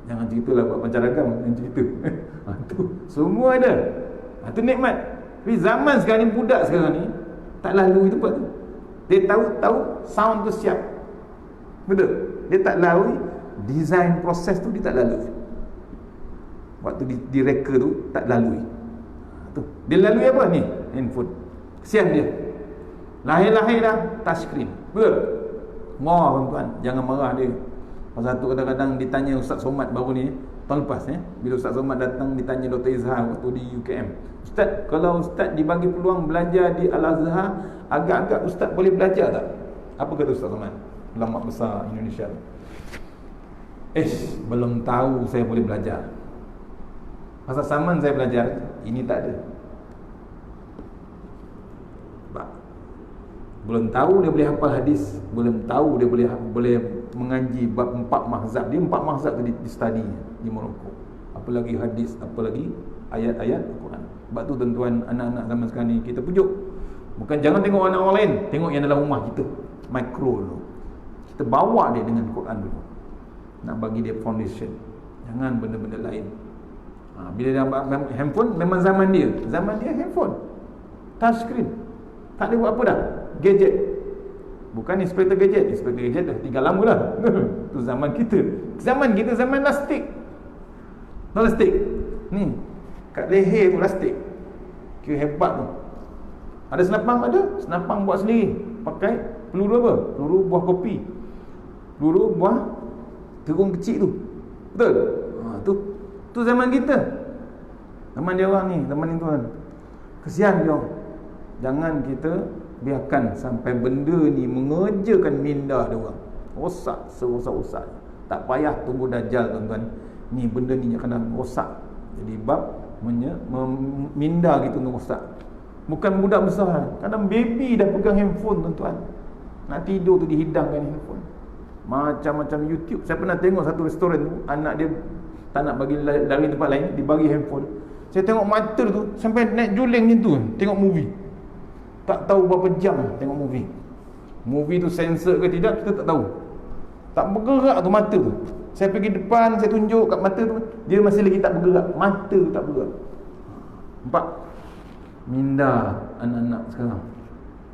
Jangan ceritalah buat pancaragam yang cerita. Tu semua ada. Tu nikmat. Tapi zaman sekarang ni, budak sekarang ni tak lalui tempat tu. Dia tahu sound tu siap. Betul? Dia tak lalui design proses tu, dia tak lalui. Waktu direka tu tak lalui. Tu dia lalui apa ni? Handphone. Kesian dia. Lahir-lahir dah touchscreen. Betul? Marah tuan-tuan, jangan marah dia. Pasal tu kadang-kadang ditanya Ustaz Somad baru ni, tahun lepas bila Ustaz Somad datang ditanya Dr. Izhar waktu di UKM. Ustaz, kalau Ustaz dibagi peluang belajar di Al-Azhar, agak-agak Ustaz boleh belajar tak? Apa kata Ustaz Somad? Ulama besar Indonesia. Belum tahu saya boleh belajar. Pasal zaman saya belajar, ini tak ada. Belum tahu dia boleh hafal hadis, belum tahu dia boleh mengaji bab 4 mazhab. Dia 4 mazhab tu di study di Morocco. Apalagi hadis, apalagi ayat-ayat Al-Quran. Sebab tu tuan-tuan, anak-anak zaman sekarang ni kita pujuk. Bukan jangan tengok anak orang lain, tengok yang dalam rumah kita. Mikro dulu. Kita bawa dia dengan Quran dulu. Nak bagi dia foundation. Jangan benda-benda lain. Bila dia handphone, memang zaman dia handphone, touchscreen. Tak ada buat apa dah. Gadget. Bukan inspektor gadget. Inspektor gadget dah tinggal lama lah. Tu zaman kita. Zaman kita zaman lastik. Lastik. Ni kat leher tu lastik. Kira hebat tu. Ada senapang? Ada. Senapang buat sendiri. Pakai peluru apa? Peluru buah kopi. Peluru buah terung kecil tu. Betul? Tu zaman kita. Zaman dia orang ni, zaman ni tuan. Kesian dia. Jangan kita biarkan sampai benda ni mengerjakan minda dia orang. Rosak serosak-rosak. Tak payah tunggu Dajjal tuan-tuan. Ni benda ni yang kena rosak. Jadi bab minda gitu rosak. Bukan budak besar. Kadang baby dah pegang handphone tuan-tuan. Nak tidur tu dihidangkan handphone. Macam-macam YouTube. Saya pernah tengok satu restoran tu, anak dia tak nak bagi lari tempat lain, dibagi handphone. Saya tengok mata tu sampai naik juling macam tu, tengok movie. Tak tahu berapa jam tengok movie. Movie tu sensor ke tidak kita tak tahu. Tak bergerak tu mata tu. Saya pergi depan, saya tunjuk kat mata tu, dia masih lagi tak bergerak. Mata tu tak bergerak. Nampak? Minda anak-anak sekarang.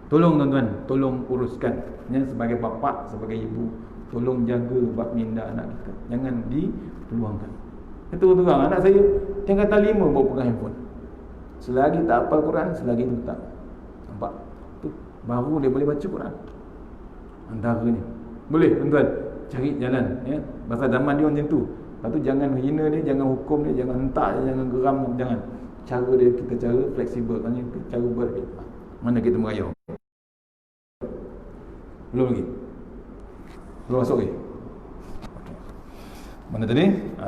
Tolong tuan-tuan, tolong uruskan. Sebagai bapa, sebagai ibu, tolong jaga bab minda anak kita. Jangan dipeluangkan. Itu terang anak saya tingkatan 5 baru pegang handphone. Selagi tak hafal Quran, selagi tu tak. Nampak? Tu baru dia boleh baca Quran. Antaranya. Boleh tuan-tuan cari jalan Pasal zaman dia macam tu. Lepas tu jangan hina dia, jangan hukum dia, jangan hentak dia, jangan geram, jangan. Cara dia kita cara fleksibel, cara berhikmah. Mana kita merayau? Belum lagi. Belum masuk lagi. Mana tadi?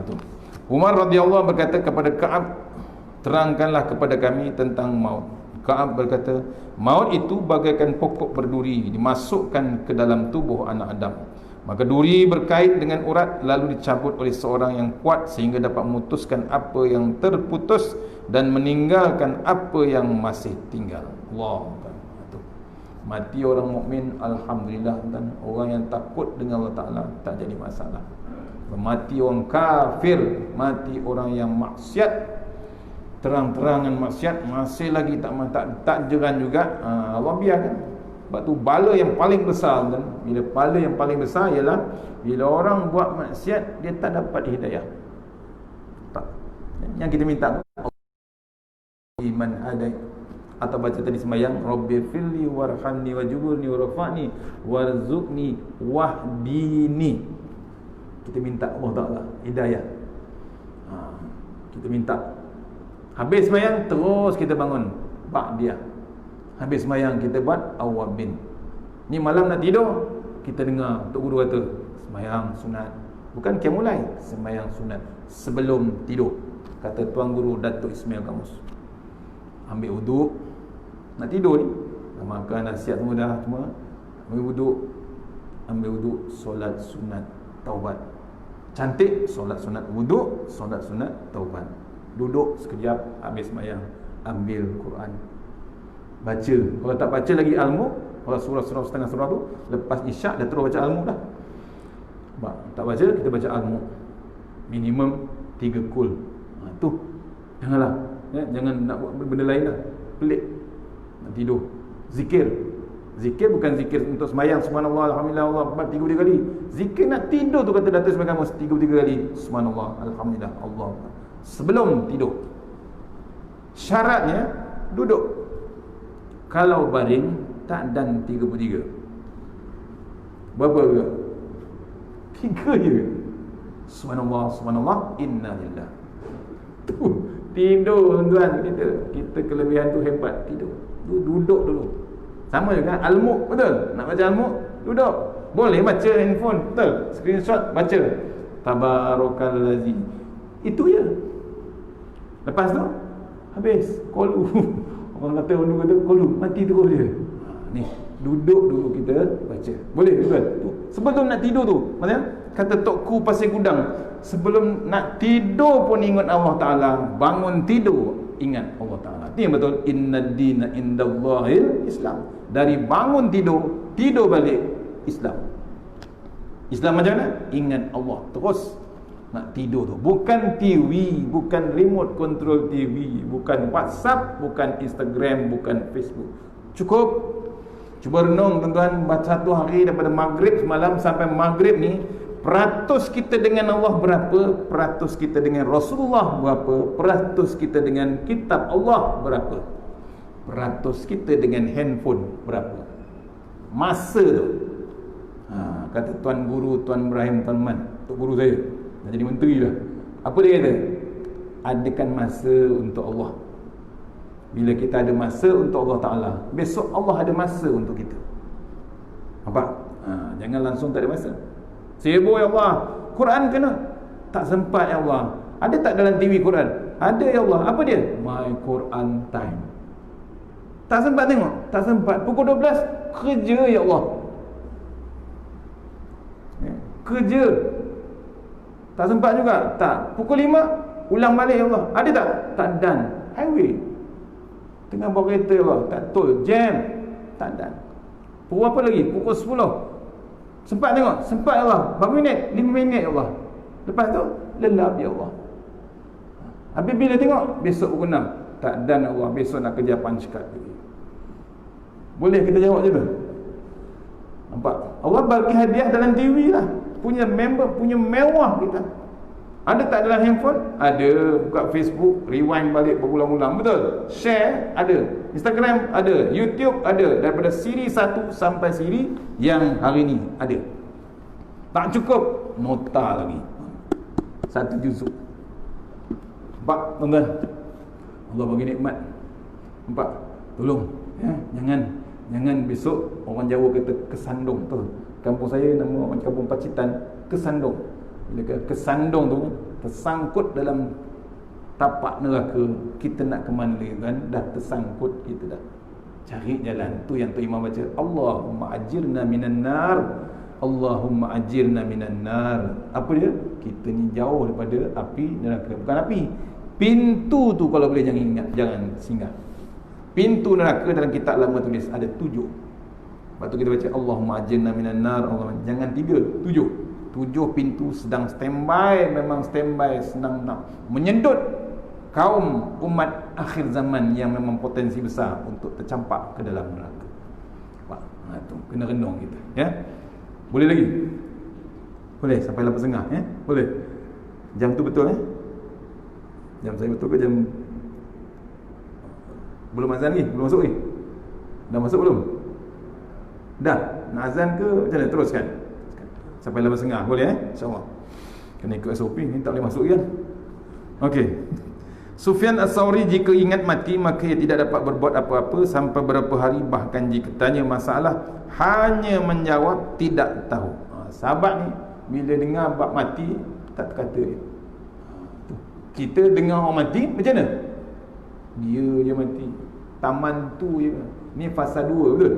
Tu. Umar radhiyallahu berkata kepada Ka'ab, terangkanlah kepada kami tentang maut. Ka'ab berkata, maut itu bagaikan pokok berduri dimasukkan ke dalam tubuh anak Adam. Maka duri berkait dengan urat lalu dicabut oleh seorang yang kuat sehingga dapat memutuskan apa yang terputus dan meninggalkan apa yang masih tinggal. Allah. Mati orang mukmin, alhamdulillah, dan orang yang takut dengan Allah Taala tak jadi masalah. Mati orang kafir, mati orang yang maksiat, terang-terangan maksiat, masih lagi tak jeran juga, Allah biarkan. Sebab tu bala yang paling besar, dan bila bala yang paling besar ialah bila orang buat maksiat dia tak dapat hidayah. Tak. Yang kita minta iman hadai, atau baca tadi sembahyang, Rabbi firli warhamni wajburni warfa'ni warzuqni wahdini. Kita minta Allah Ta'ala hidayah. Kita minta. Habis sembahyang terus kita bangun ba'diyah. Habis sembahyang kita buat awabin. Ni malam nak tidur, kita dengar Tok Guru kata sembahyang sunat. Bukan qiyamulai, sembahyang sunat sebelum tidur. Kata Tuan Guru Datuk Ismail Kamus. Ambil wuduk, nak tidur ni, makan nasihat semua dah, semua ambil wuduk, ambil wuduk, solat sunat, taubat. Cantik, solat sunat wuduk, solat sunat taubat. Duduk sekejap, habis sembahyang, ambil Quran, baca. Kalau tak baca lagi al-Mulk, kalau surah-surah setengah surah tu, lepas isyak dah terus baca al-Mulk dah. Tak baca, kita baca al-Mulk minimum 3 kul. Tu janganlah, jangan nak buat benda lain lah, pelik, nak tidur. Zikir bukan zikir untuk sembahyang subhanallah alhamdulillah Allah akbar 3 kali. Zikir nak tidur tu kata Datuk sebagai mus 3 kali subhanallah alhamdulillah Allah akbar sebelum tidur. Syaratnya duduk. Kalau baring tak dan 33. Berapa ke? 3 je. Subhanallah inna lillah. Tidur tuan-tuan, kita kelebihan tu hebat, tidur. Duduk dulu. Sama juga al-Mulk, betul? Nak baca al-Mulk, duduk. Boleh baca handphone, betul? Screenshot, baca Tabarakallazi. Itu je. Lepas tu habis, qulu. Orang kata qulu, mati terus dia. Ni, duduk dulu kita baca. Boleh, betul? Sebelum nak tidur tu, maksudnya kata Tokku Pasir Gudang, sebelum nak tidur pun ingat Allah Ta'ala, bangun tidur ingat Allah Ta'ala. Itu yang betul. Innad dina indallahil Islam. Dari bangun tidur balik Islam. Islam macam mana? Ingat Allah. Terus nak tidur tu. Bukan TV, bukan remote control TV, bukan WhatsApp, bukan Instagram, bukan Facebook. Cukup. Cuba renung tuan-tuan, satu hari daripada maghrib semalam sampai maghrib ni, peratus kita dengan Allah berapa, peratus kita dengan Rasulullah berapa, peratus kita dengan kitab Allah berapa, peratus kita dengan handphone berapa. Masa tu, kata Tuan Guru Tuan Ibrahim Tuan Man, Tok Guru saya dah jadi menteri lah. Apa dia kata? Adakan masa untuk Allah. Bila kita ada masa untuk Allah Ta'ala, besok Allah ada masa untuk kita. Nampak? Jangan langsung tak ada masa. Sibuk ya Allah, Quran kena tak sempat ya Allah. Ada tak dalam TV Quran? Ada ya Allah. Apa dia? My Quran time. Tak sempat tengok? Tak sempat. Pukul 12 kerja ya Allah. Kerja. Tak sempat juga? Tak. Pukul 5 ulang balik ya Allah. Ada tak? Tak dan. Highway. Tengah bawa kereta ya Allah, tak tol, jam. Tak dan. Pukul apa lagi? Pukul 10. Sempat tengok? Sempat ya Allah. Berapa minit? 5 minit ya Allah. Lepas tu lelap ya Allah. Habis bila tengok? Besok pukul 6. Tak dan ya Allah. Besok nak kerja punch card lagi. Boleh kita jawab je tu? Nampak? Allah bagi hadiah dalam TV lah. Punya member, punya mewah kita. Ada tak dalam handphone? Ada. Buka Facebook, rewind balik berulang-ulang. Betul? Share, ada. Instagram, ada. YouTube, ada. Daripada siri 1 sampai siri yang hari ni ada. Tak cukup, nota lagi. 1 juzuk. Nampak, tuan-tuan? Allah bagi nikmat. Nampak? Tolong. Ya? Jangan besok orang Jawa kata kesandung tu. Kampung saya nama orang kampung Pacitan, kesandung. Bila kesandung tu tersangkut dalam tapak neraka, kita nak ke mana lagi kan? Dah tersangkut kita dah. Cari jalan. Tu yang tu imam baca, Allahumma ajirna minan nar. Allahumma ajirna minan nar. Apa dia? Kita ni jauh daripada api neraka. Bukan api. Pintu tu kalau boleh jangan singgah. Pintu neraka dalam kitab lama tulis ada 7. Lepas tu kita baca Allahumma ajirna minan nar. Allah, jangan 3, 7. 7 pintu sedang standby. Memang standby, senang nak menyedut kaum umat akhir zaman yang memang potensi besar untuk tercampak ke dalam neraka. Tu kena renung kita, ya. Boleh lagi? Boleh sampai 8.30, ya? Boleh. Jam tu betul, ya? Jam saya betul ke jam? Belum azan lagi? Belum masuk lagi? Dah masuk belum? Dah? Nak azan ke macam mana? Teruskan sampai 8.30, boleh, InsyaAllah. Kena ikut SOP ni, tak boleh masuk kan. Okey. Sufyan As-Sawri, jika ingat mati maka ia tidak dapat berbuat apa-apa sampai berapa hari, bahkan jika tanya masalah hanya menjawab tidak tahu. Sahabat ni bila dengar bab mati tak kata dia. Kita dengar orang mati macam mana? Dia je mati. Taman tu je. Ni fasa 2 betul?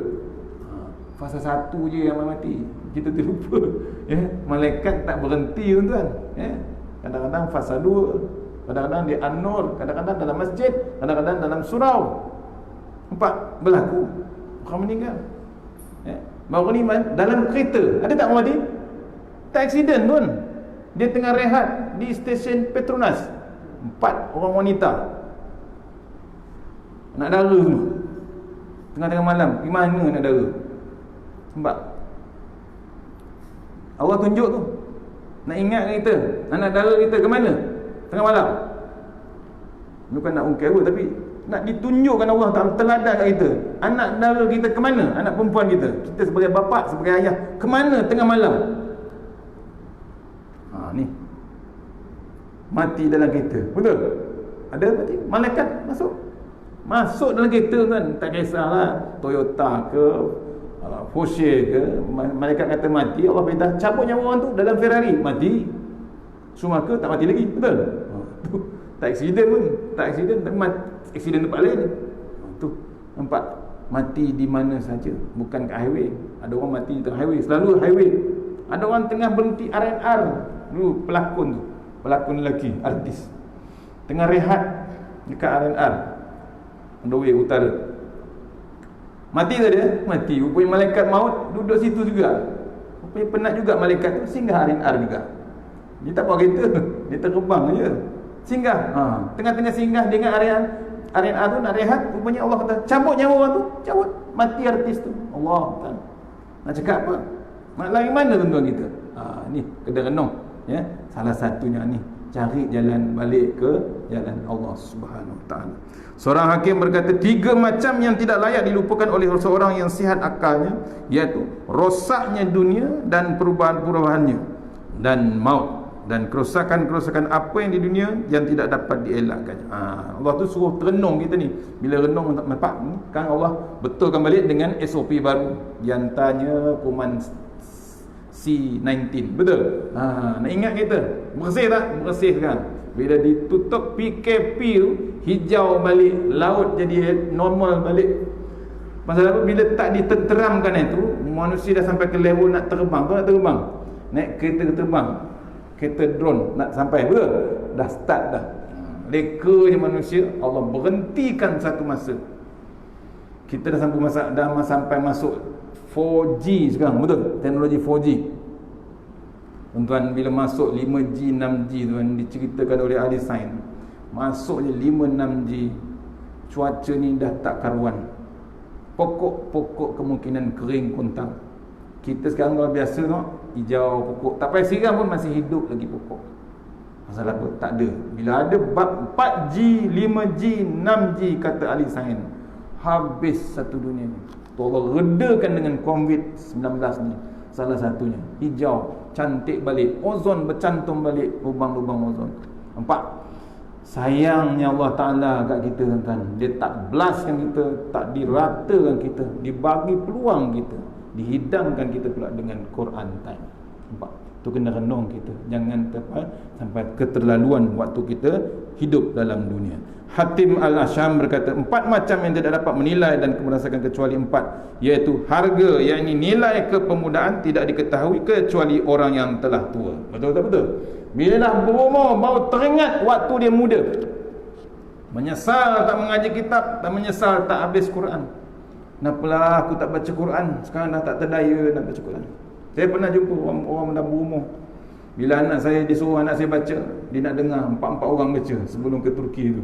Fasa 1 je yang mati. Kita terlupa. Ya, malaikat tak berhenti tuan. Ya. Kadang-kadang fasa 2, kadang-kadang di An-Nur, kadang-kadang dalam masjid, kadang-kadang dalam surau. 4 berlaku orang meninggal. Ya. Baru ni dalam kereta, ada tak orang mati? Tak aksiden tuan. Dia tengah rehat di stesen Petronas. 4 orang wanita. Nak dara semua. Tengah-tengah malam, pergi mana nak dara? Nampak? Allah tunjuk tu. Nak ingat kita, anak dara kita ke mana? Tengah malam. Bukan nak ungkit apa, tapi nak ditunjukkan Allah Ta'ala teladan kat kita. Anak dara kita ke mana? Anak perempuan kita. Kita sebagai bapa, sebagai ayah, ke mana tengah malam? Ni mati dalam kereta. Betul? Ada mati? Malaikat masuk dalam kereta kan. Tak kisahlah Toyota ke Porsche ke, malaikat kata mati, Allah perintah cabut nyawa orang tu. Dalam Ferrari mati, Schumacher tak mati lagi. Betul? Tak aksiden pun, tak aksiden, tapi aksiden tempat lain. Tu nampak, mati di mana saja, bukan kat highway. Ada orang mati di tengah highway, selalu highway. Ada orang tengah berhenti R&R dulu, pelakon tu, pelakon lelaki, artis, tengah rehat dekat R&R on the way utara. Mati tak dia? Mati. Rupanya malaikat maut duduk situ juga. Rupanya penat juga malaikat tu, singgah R&R juga. Dia tak bawa kereta, dia terbang je. Singgah. Tengah-tengah singgah dengan R&R tu nak rehat, rupanya Allah kata cabut nyawa orang tu, cabut. Mati artis tu. Allah Ta'ala. Nak cakap apa? Nak lari mana tuan-tuan kita? Ni kena renung, ya. Salah satunya ni, cari jalan balik ke jalan Allah Subhanahu Wa Ta'ala. Seorang hakim berkata, 3 macam yang tidak layak dilupakan oleh seorang yang sihat akalnya, iaitu rosaknya dunia dan perubahan-perubahannya, dan maut, dan kerosakan-kerosakan apa yang di dunia yang tidak dapat dielakkannya. Allah tu suruh terenung kita ni. Bila renung untuk nampak ni, kan Allah betulkan balik dengan SOP baru. Diantaranya kuman C19. Betul? Nak ingat kita. Bersih tak? Bersih kan? Bila ditutup PKP tu, hijau balik, laut jadi normal balik. Pasal apa? Bila tak ditenteramkan itu, manusia dah sampai ke level nak terbang. Tu nak terbang, naik kereta terbang, kereta drone nak sampai. Betul? Dah start dah. Lekanya manusia, Allah berhentikan satu masa. Kita dah sampai masuk 4G sekarang. Betul? Teknologi 4G. Tuan-tuan, bila masuk 5G, 6G tuan, diceritakan oleh ahli sains, masuknya 5, 6G, cuaca ni dah tak karuan. Pokok-pokok kemungkinan kering kontang. Kita sekarang kalau biasa no, hijau pokok, tak payah siram pun masih hidup lagi pokok. Pasal apa? Tak ada. Bila ada 4G, 5G, 6G, kata ahli sains, habis satu dunia ni. Tolong redakan dengan COVID-19 ni. Salah satunya hijau, cantik balik, ozon bercantum balik, lubang-lubang ozon. Nampak? Sayangnya Allah Ta'ala kat kita tuan-tuan. Dia tak blastkan kita, tak diratakan kita, dibagi peluang kita, dihidangkan kita pula dengan Quran time. Nampak? Tu kena renung kita. Jangan sampai keterlaluan waktu kita hidup dalam dunia. Hatim Al-Asham berkata, 4 macam yang tidak dapat menilai dan merasakan kecuali 4, iaitu harga, yakni nilai kepemudaan tidak diketahui kecuali orang yang telah tua. Betul tak betul? Bila dah berumur baru teringat waktu dia muda. Menyesal tak mengaji kitab, tak menyesal tak habis Quran. Kenapalah aku tak baca Quran, sekarang dah tak terdaya nak baca Quran. Saya pernah jumpa orang dah berumur, bila anak saya disuruh anak saya baca, dia nak dengar 4 orang baca sebelum ke Turki tu.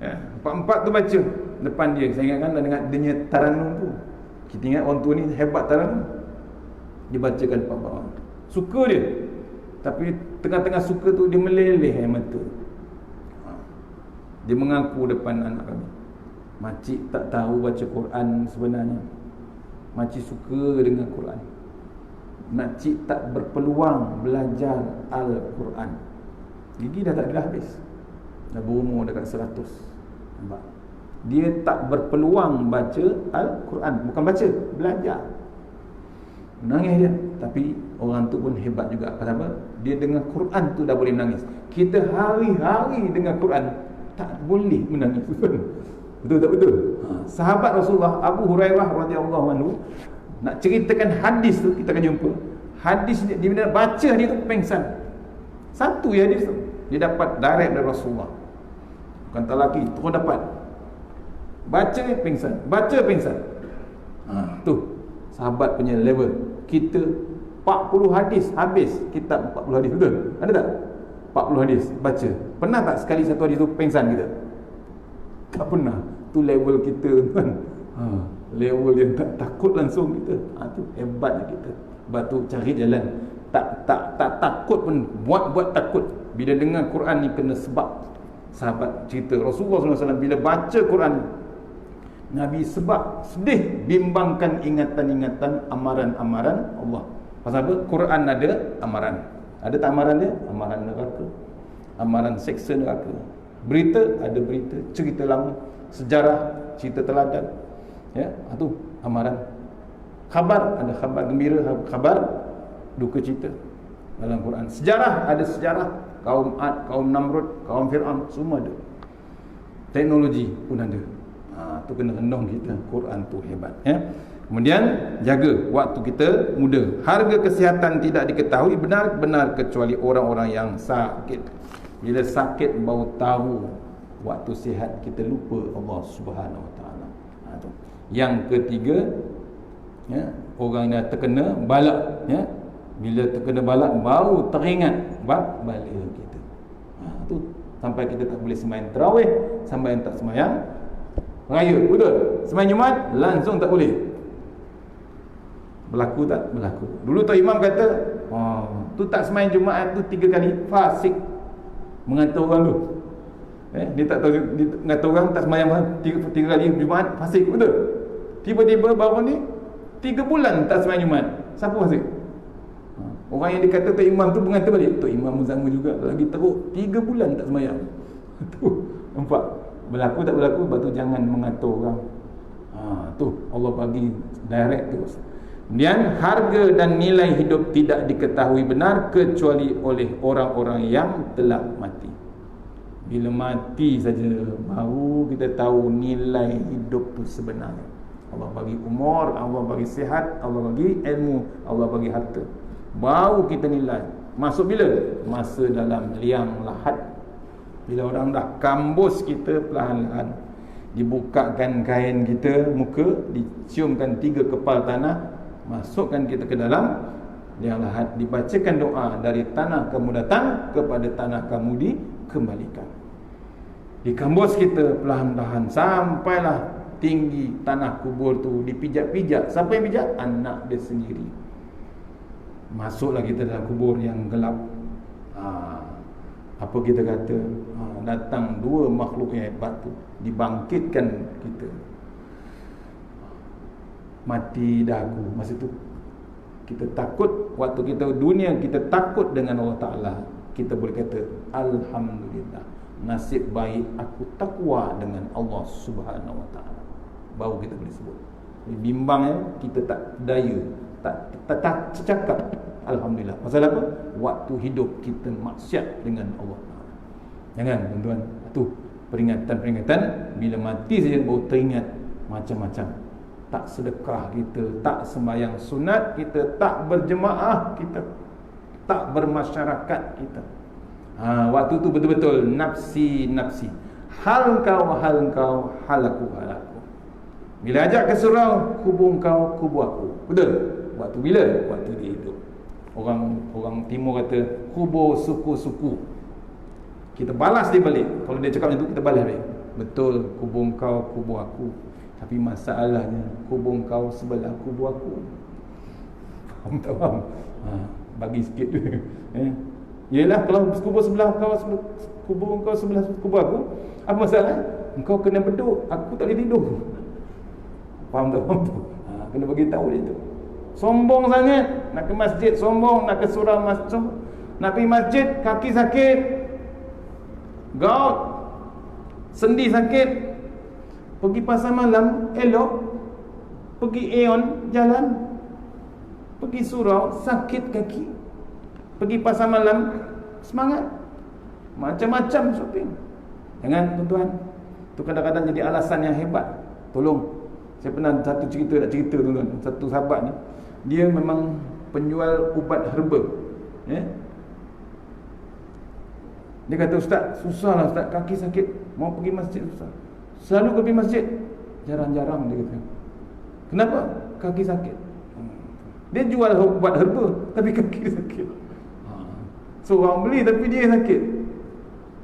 Ya, 4 tu baca depan dia. Saya ingatkan dah dengar dia taranum tu. Kita ingat orang tua ni hebat taranum. Dia bacakan 4 orang. Suka dia. Tapi tengah-tengah suka tu dia meleleh air mata. Dia mengaku depan anak kami, makcik tak tahu baca Quran sebenarnya. Makcik suka dengan Quran. Makcik tak berpeluang belajar Al-Quran. Gigi dah tak ada habis. Dah berumur dekat 100. Nampak? Dia tak berpeluang baca Al-Quran. Bukan baca, belajar. Menangis dia. Tapi orang tu pun hebat juga. Pasal apa? Dia dengan Quran tu dah boleh menangis. Kita hari-hari dengan Quran tak boleh menangis. Betul tak betul? Sahabat Rasulullah Abu Hurairah radhiyallahu anhu nak ceritakan hadis tu, kita akan jumpa. Hadis dia bila baca hadis tu pengsan. Satu ya hadis tu dia dapat direct dari Rasulullah. Bukan talaki, terus dapat. Baca pengsan, baca pengsan. Tu sahabat punya level. Kita 40 hadis habis kitab 40 hadis, betul? Ada tak? 40 hadis baca. Pernah tak sekali satu hadis tu pengsan kita? Tak pernah. Tu level kita tuan. Level yang tak takut langsung kita. Tu hebatnya kita. Batu cari jalan. Tak takut pun, buat takut. Bila dengar Quran ni kena sebab. Sahabat cerita Rasulullah SAW bila baca Quran, Nabi sebab sedih, bimbangkan ingatan-ingatan amaran-amaran Allah. Pasal apa? Quran ada amaran. Ada tak amaran dia? Amaran neraka, amaran seksa neraka. Berita, ada berita, cerita lama, sejarah, cerita teladan. Ya, itu amaran. Khabar, ada khabar gembira, khabar duka cita dalam Quran. Sejarah, ada sejarah kaum Ad, kaum Namrud, kaum Fir'aun, semua ada. Teknologi pun ada. Tu kena renung kita. Quran tu hebat, ya. Kemudian jaga waktu kita muda. Harga kesihatan tidak diketahui benar-benar kecuali orang-orang yang sakit. Bila sakit baru tahu. Waktu sihat kita lupa Allah Subhanahu Wa Taala. Yang ketiga, ya, orang yang terkena balak, ya. Bila terkena balak baru teringat bala kita. Tu sampai kita tak boleh sembahyang tarawih, sembahyang tak sembahyang raya, betul? Sembahyang Jumaat langsung tak boleh. Berlaku tak? Berlaku. Dulu tu imam kata, tu tak sembahyang Jumaat tu 3 kali, fasik. Mengata orang tu. Dia tak tahu, dia mengata orang tak sembahyang 3 kali Jumaat, fasik, betul? Tiba-tiba baru ni 3 bulan tak sembahyang Jumaat. Siapa fasik? Orang yang dikata Tok Imam tu mengata balik, Tok Imam sama juga, lagi teruk 3 bulan tak sembahyang. Tu nampak? Berlaku tak berlaku? Sebab tu jangan mengatur orang. Tu Allah bagi direct terus. Kemudian harga dan nilai hidup tidak diketahui benar kecuali oleh orang-orang yang telah mati. Bila mati saja baru kita tahu nilai hidup tu sebenarnya. Allah bagi umur, Allah bagi sihat, Allah bagi ilmu, Allah bagi harta. Baru kita nilai. Masuk bila? Masa dalam liang lahat. Bila orang dah kambus kita perlahan-lahan, dibukakan kain kita, muka, diciumkan 3 kepal tanah, masukkan kita ke dalam liang lahat, dibacakan doa, dari tanah kamu datang, kepada tanah kamu dikembalikan. Dikambus kita perlahan-lahan sampailah tinggi tanah kubur tu, dipijak-pijak. Siapa yang pijak? Anak dia sendiri. Masuklah kita dalam kubur yang gelap. Apa kita kata? Datang 2 makhluk yang hebat tu, dibangkitkan kita. Mati dagu. Masa tu kita takut. Waktu kita dunia kita takut dengan Allah Ta'ala, kita boleh kata Alhamdulillah, nasib baik aku takwa dengan Allah Subhanahu Wa Ta'ala. Baru kita boleh sebut. Bimbang ya, kita tak daya, tak cakap Alhamdulillah. Pasal apa? Waktu hidup kita maksiat dengan Allah Ta'ala. Jangan tuan-tuan. Tu peringatan-peringatan. Bila mati saja baru teringat macam-macam. Tak sedekah kita, tak sembahyang sunat kita, tak berjemaah kita, tak bermasyarakat kita. Waktu tu betul-betul nafsi, hal kau, hal aku. Bila ajak ke surau, kubur kau, kubur aku. Betul? Waktu bila? Waktu dia hidup. Orang timur kata kubur suku-suku. Kita balas dia balik. Kalau dia cakap macam tu, kita balas balik. Betul, kubur kau, kubur aku. Tapi masalahnya, kubur kau sebelah kubur aku. Faham tak faham? Bagi sikit tu. Yelah, kalau kubur sebelah kau, kubur kau sebelah kubur aku, apa masalah? Engkau kena beduk, aku tak boleh tidur. Faham tak faham tu? Kena bagi tahu dia tu. Sombong sangat, nak ke masjid sombong, nak ke surau masjid, nak pergi masjid kaki sakit, gout, sendi sakit, pergi pasar malam elok, pergi Aeon jalan, pergi surau sakit kaki, pergi pasar malam semangat, macam-macam shopping. Jangan tuan-tuan, tu kadang-kadang jadi alasan yang hebat. Tolong, saya pernah satu cerita tuan-tuan. Satu sahabat ni, dia memang penjual ubat herba. Dia kata, ustaz, susah lah ustaz, kaki sakit, mau pergi masjid susah. Selalu pergi masjid, jarang-jarang dia kata. Kenapa? Kaki sakit. Dia jual ubat herba tapi kaki sakit. So orang beli tapi dia sakit.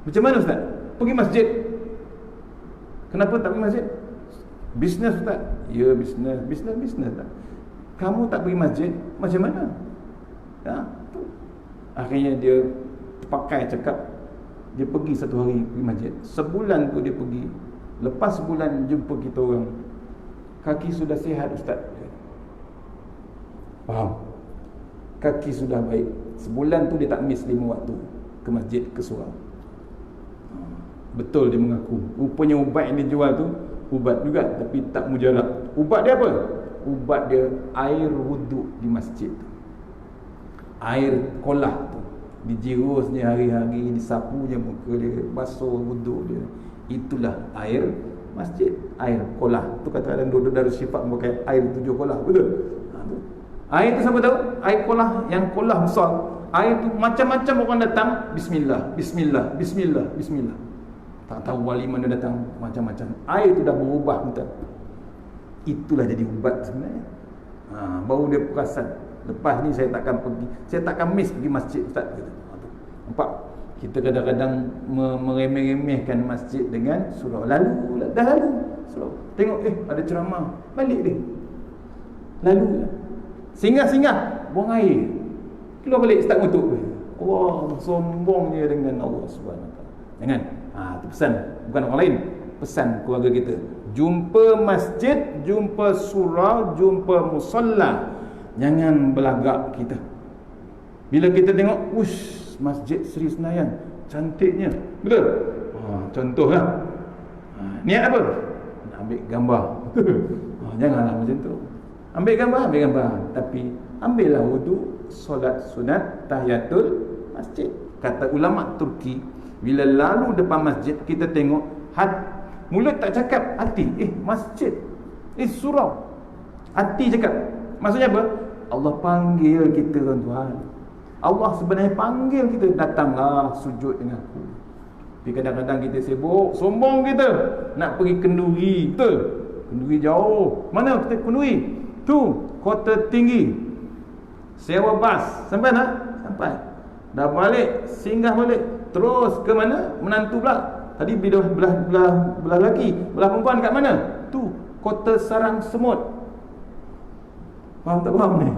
Macam mana ustaz? Pergi masjid. Kenapa tak pergi masjid? Bisnes ustaz. Ya, bisnes tak. Kamu tak pergi masjid, macam mana? Tu. Akhirnya dia pakai cakap, dia pergi satu hari pergi masjid. Sebulan tu dia pergi. Lepas sebulan jumpa kita orang, kaki sudah sihat ustaz. Faham? Kaki sudah baik. Sebulan tu dia tak miss 5 waktu ke masjid, ke surau. Betul dia mengaku. Rupanya ubat yang dia jual tu ubat juga, tapi tak mujarab. Ubat dia apa? Ubat dia air wuduk di masjid. Air kolah tu dijirusnya hari-hari, disapunya muka dia, basuh wuduk dia. Itulah air masjid, air kolah. Tu kata-kata duduk dari sifat pakai air 7 kolah, betul? Air tu siapa tahu? Air kolah, yang kolah besar. Air tu macam-macam orang datang, bismillah, bismillah, bismillah, bismillah. Tak tahu wali mana datang, macam-macam. Air tu dah berubah betul. Itulah jadi ubat sebenarnya. Baru dia perasan, lepas ni saya takkan pergi, saya takkan miss pergi masjid ustaz kata. Nampak? Kita kadang-kadang meremeh-remehkan masjid dengan surau. Dah lalu surau. Tengok ada ceramah, balik dia. Lalu singgah-singgah, buang air, keluar balik start ngutuk. Allah, sombongnya dengan Allah Subhanahu Wa Taala. Jangan. Itu pesan, bukan orang lain, pesan keluarga kita. Jumpa masjid, jumpa surau, jumpa musalla, jangan belagak kita. Bila kita tengok, masjid Seri Senayan cantiknya, betul? Contohlah, niat apa? Nak ambil gambar. Janganlah macam tu. Ambil gambar, tapi ambillah wudu, solat sunat, tahiyatul masjid. Kata ulama Turki, bila lalu depan masjid, kita tengok mulut tak cakap, hati masjid, surau, hati cakap. Maksudnya apa? Allah panggil kita, tuan-tuan. Allah sebenarnya panggil kita, datanglah sujud dengan aku. Tapi kadang-kadang kita sibuk, sombong kita, nak pergi kenduri, betul? Kenduri jauh. Mana kita kenduri? Tu, Kota Tinggi. Sewa bas, sampai tak? Sampai. Dah balik, singgah balik, terus ke mana? Menantu pula. Tadi belah lelaki, belah perempuan kat mana? Tu, Kota Sarang Semut. Faham tak faham ni?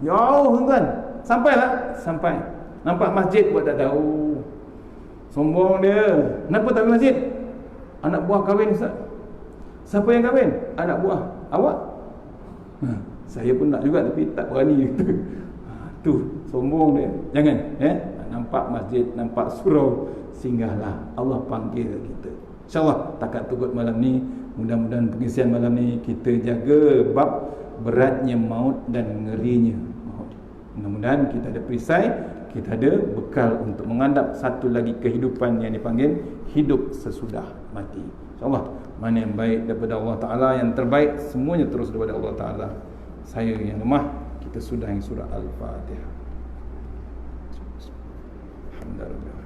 Jauh tuan. Sampai tak? Sampai. Nampak masjid buat tak tahu. Sombong dia. Kenapa tak pergi masjid? Anak buah kahwin ustaz. Siapa yang kahwin? Anak buah. Awak? Saya pun nak juga tapi tak berani. Tu, sombong dia. Jangan, nampak masjid, nampak surau, singgahlah. Allah panggil kita. InsyaAllah takat tukut malam ni, mudah-mudahan pengisian malam ni kita jaga bab beratnya maut dan ngerinya maut. Mudah-mudahan kita ada perisai, kita ada bekal untuk menghadap satu lagi kehidupan yang dipanggil hidup sesudah mati. InsyaAllah, mana yang baik daripada Allah Ta'ala, yang terbaik semuanya terus daripada Allah Ta'ala. Saya yang lemah, kita sudah yang surah Al-Fatihah. Alhamdulillah.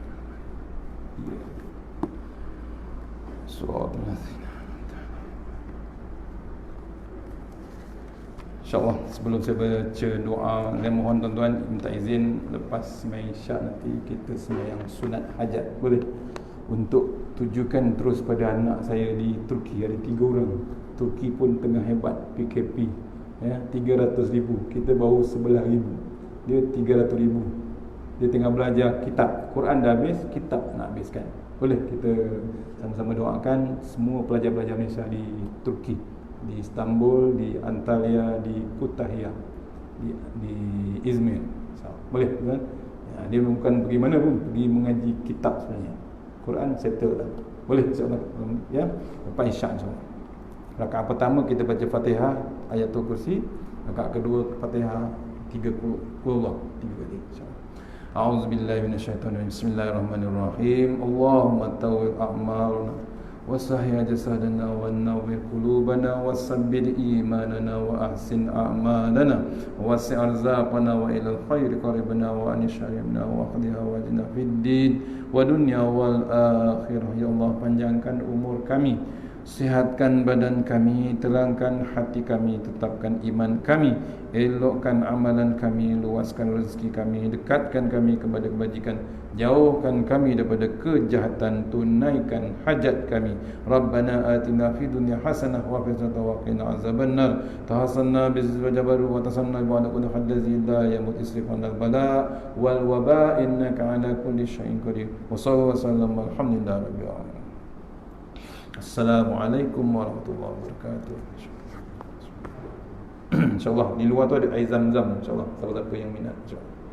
Surah Al-Fatihah. InsyaAllah sebelum saya baca doa, saya mohon tuan-tuan minta izin lepas sembahyang isyak nanti kita sembahyang sunat hajat, boleh? Untuk tujukan terus pada anak saya di Turki, ada 3 orang. Turki pun tengah hebat PKP, 300,000, kita baru 11,000, dia 300,000. Dia tengah belajar kitab, Quran dah habis, kitab nak habiskan. Boleh kita sama-sama doakan semua pelajar-pelajar Malaysia di Turki, di Istanbul, di Antalya, di Kütahya, di Izmir. Boleh kan? Dia bukan pergi mana pun, pergi mengaji kitab sebenarnya. Quran settle dah. Boleh insya-Allah, ya. Lepas isyak insya-Allah. Rakaat pertama kita baca Fatihah, ayatul kursi. Rakaat kedua Fatihah 30 Allah 3 kali insya-Allah. A'udzubillahi minasyaitonir rajim. Bismillahirrahmanirrahim. Allahumma tawwil a'maluna وصحح جسدنا ونور قلوبنا وثبت إيماننا وأحسن أعمالنا ووسع أرزاقنا وإلى الخير قربنا وأن شرمنا واقض حوائجنا في الدين ودنيا والآخرة. Ya Allah, panjangkan umur kami, sihatkan badan kami, terangkan hati kami, tetapkan iman kami, elokkan amalan kami, luaskan rezeki kami, dekatkan kami kepada kebajikan, jauhkan kami daripada kejahatan, tunaikan hajat kami. Rabbana atina fid dunya hasanah wa fil akhirati wa qina azabannar. Tahassanna bizzi wa jabaru wa tasanna bi kulli hadzi la yamut isrifan al bala wal waba innaka ala kulli syai'in qadir. Wa sallallahu alaihi alhamdulillahi rabbil alamin. Assalamualaikum warahmatullahi wabarakatuh. InsyaAllah di luar tu ada air zam-zam, InsyaAllah siapa-siapa yang minat, InsyaAllah.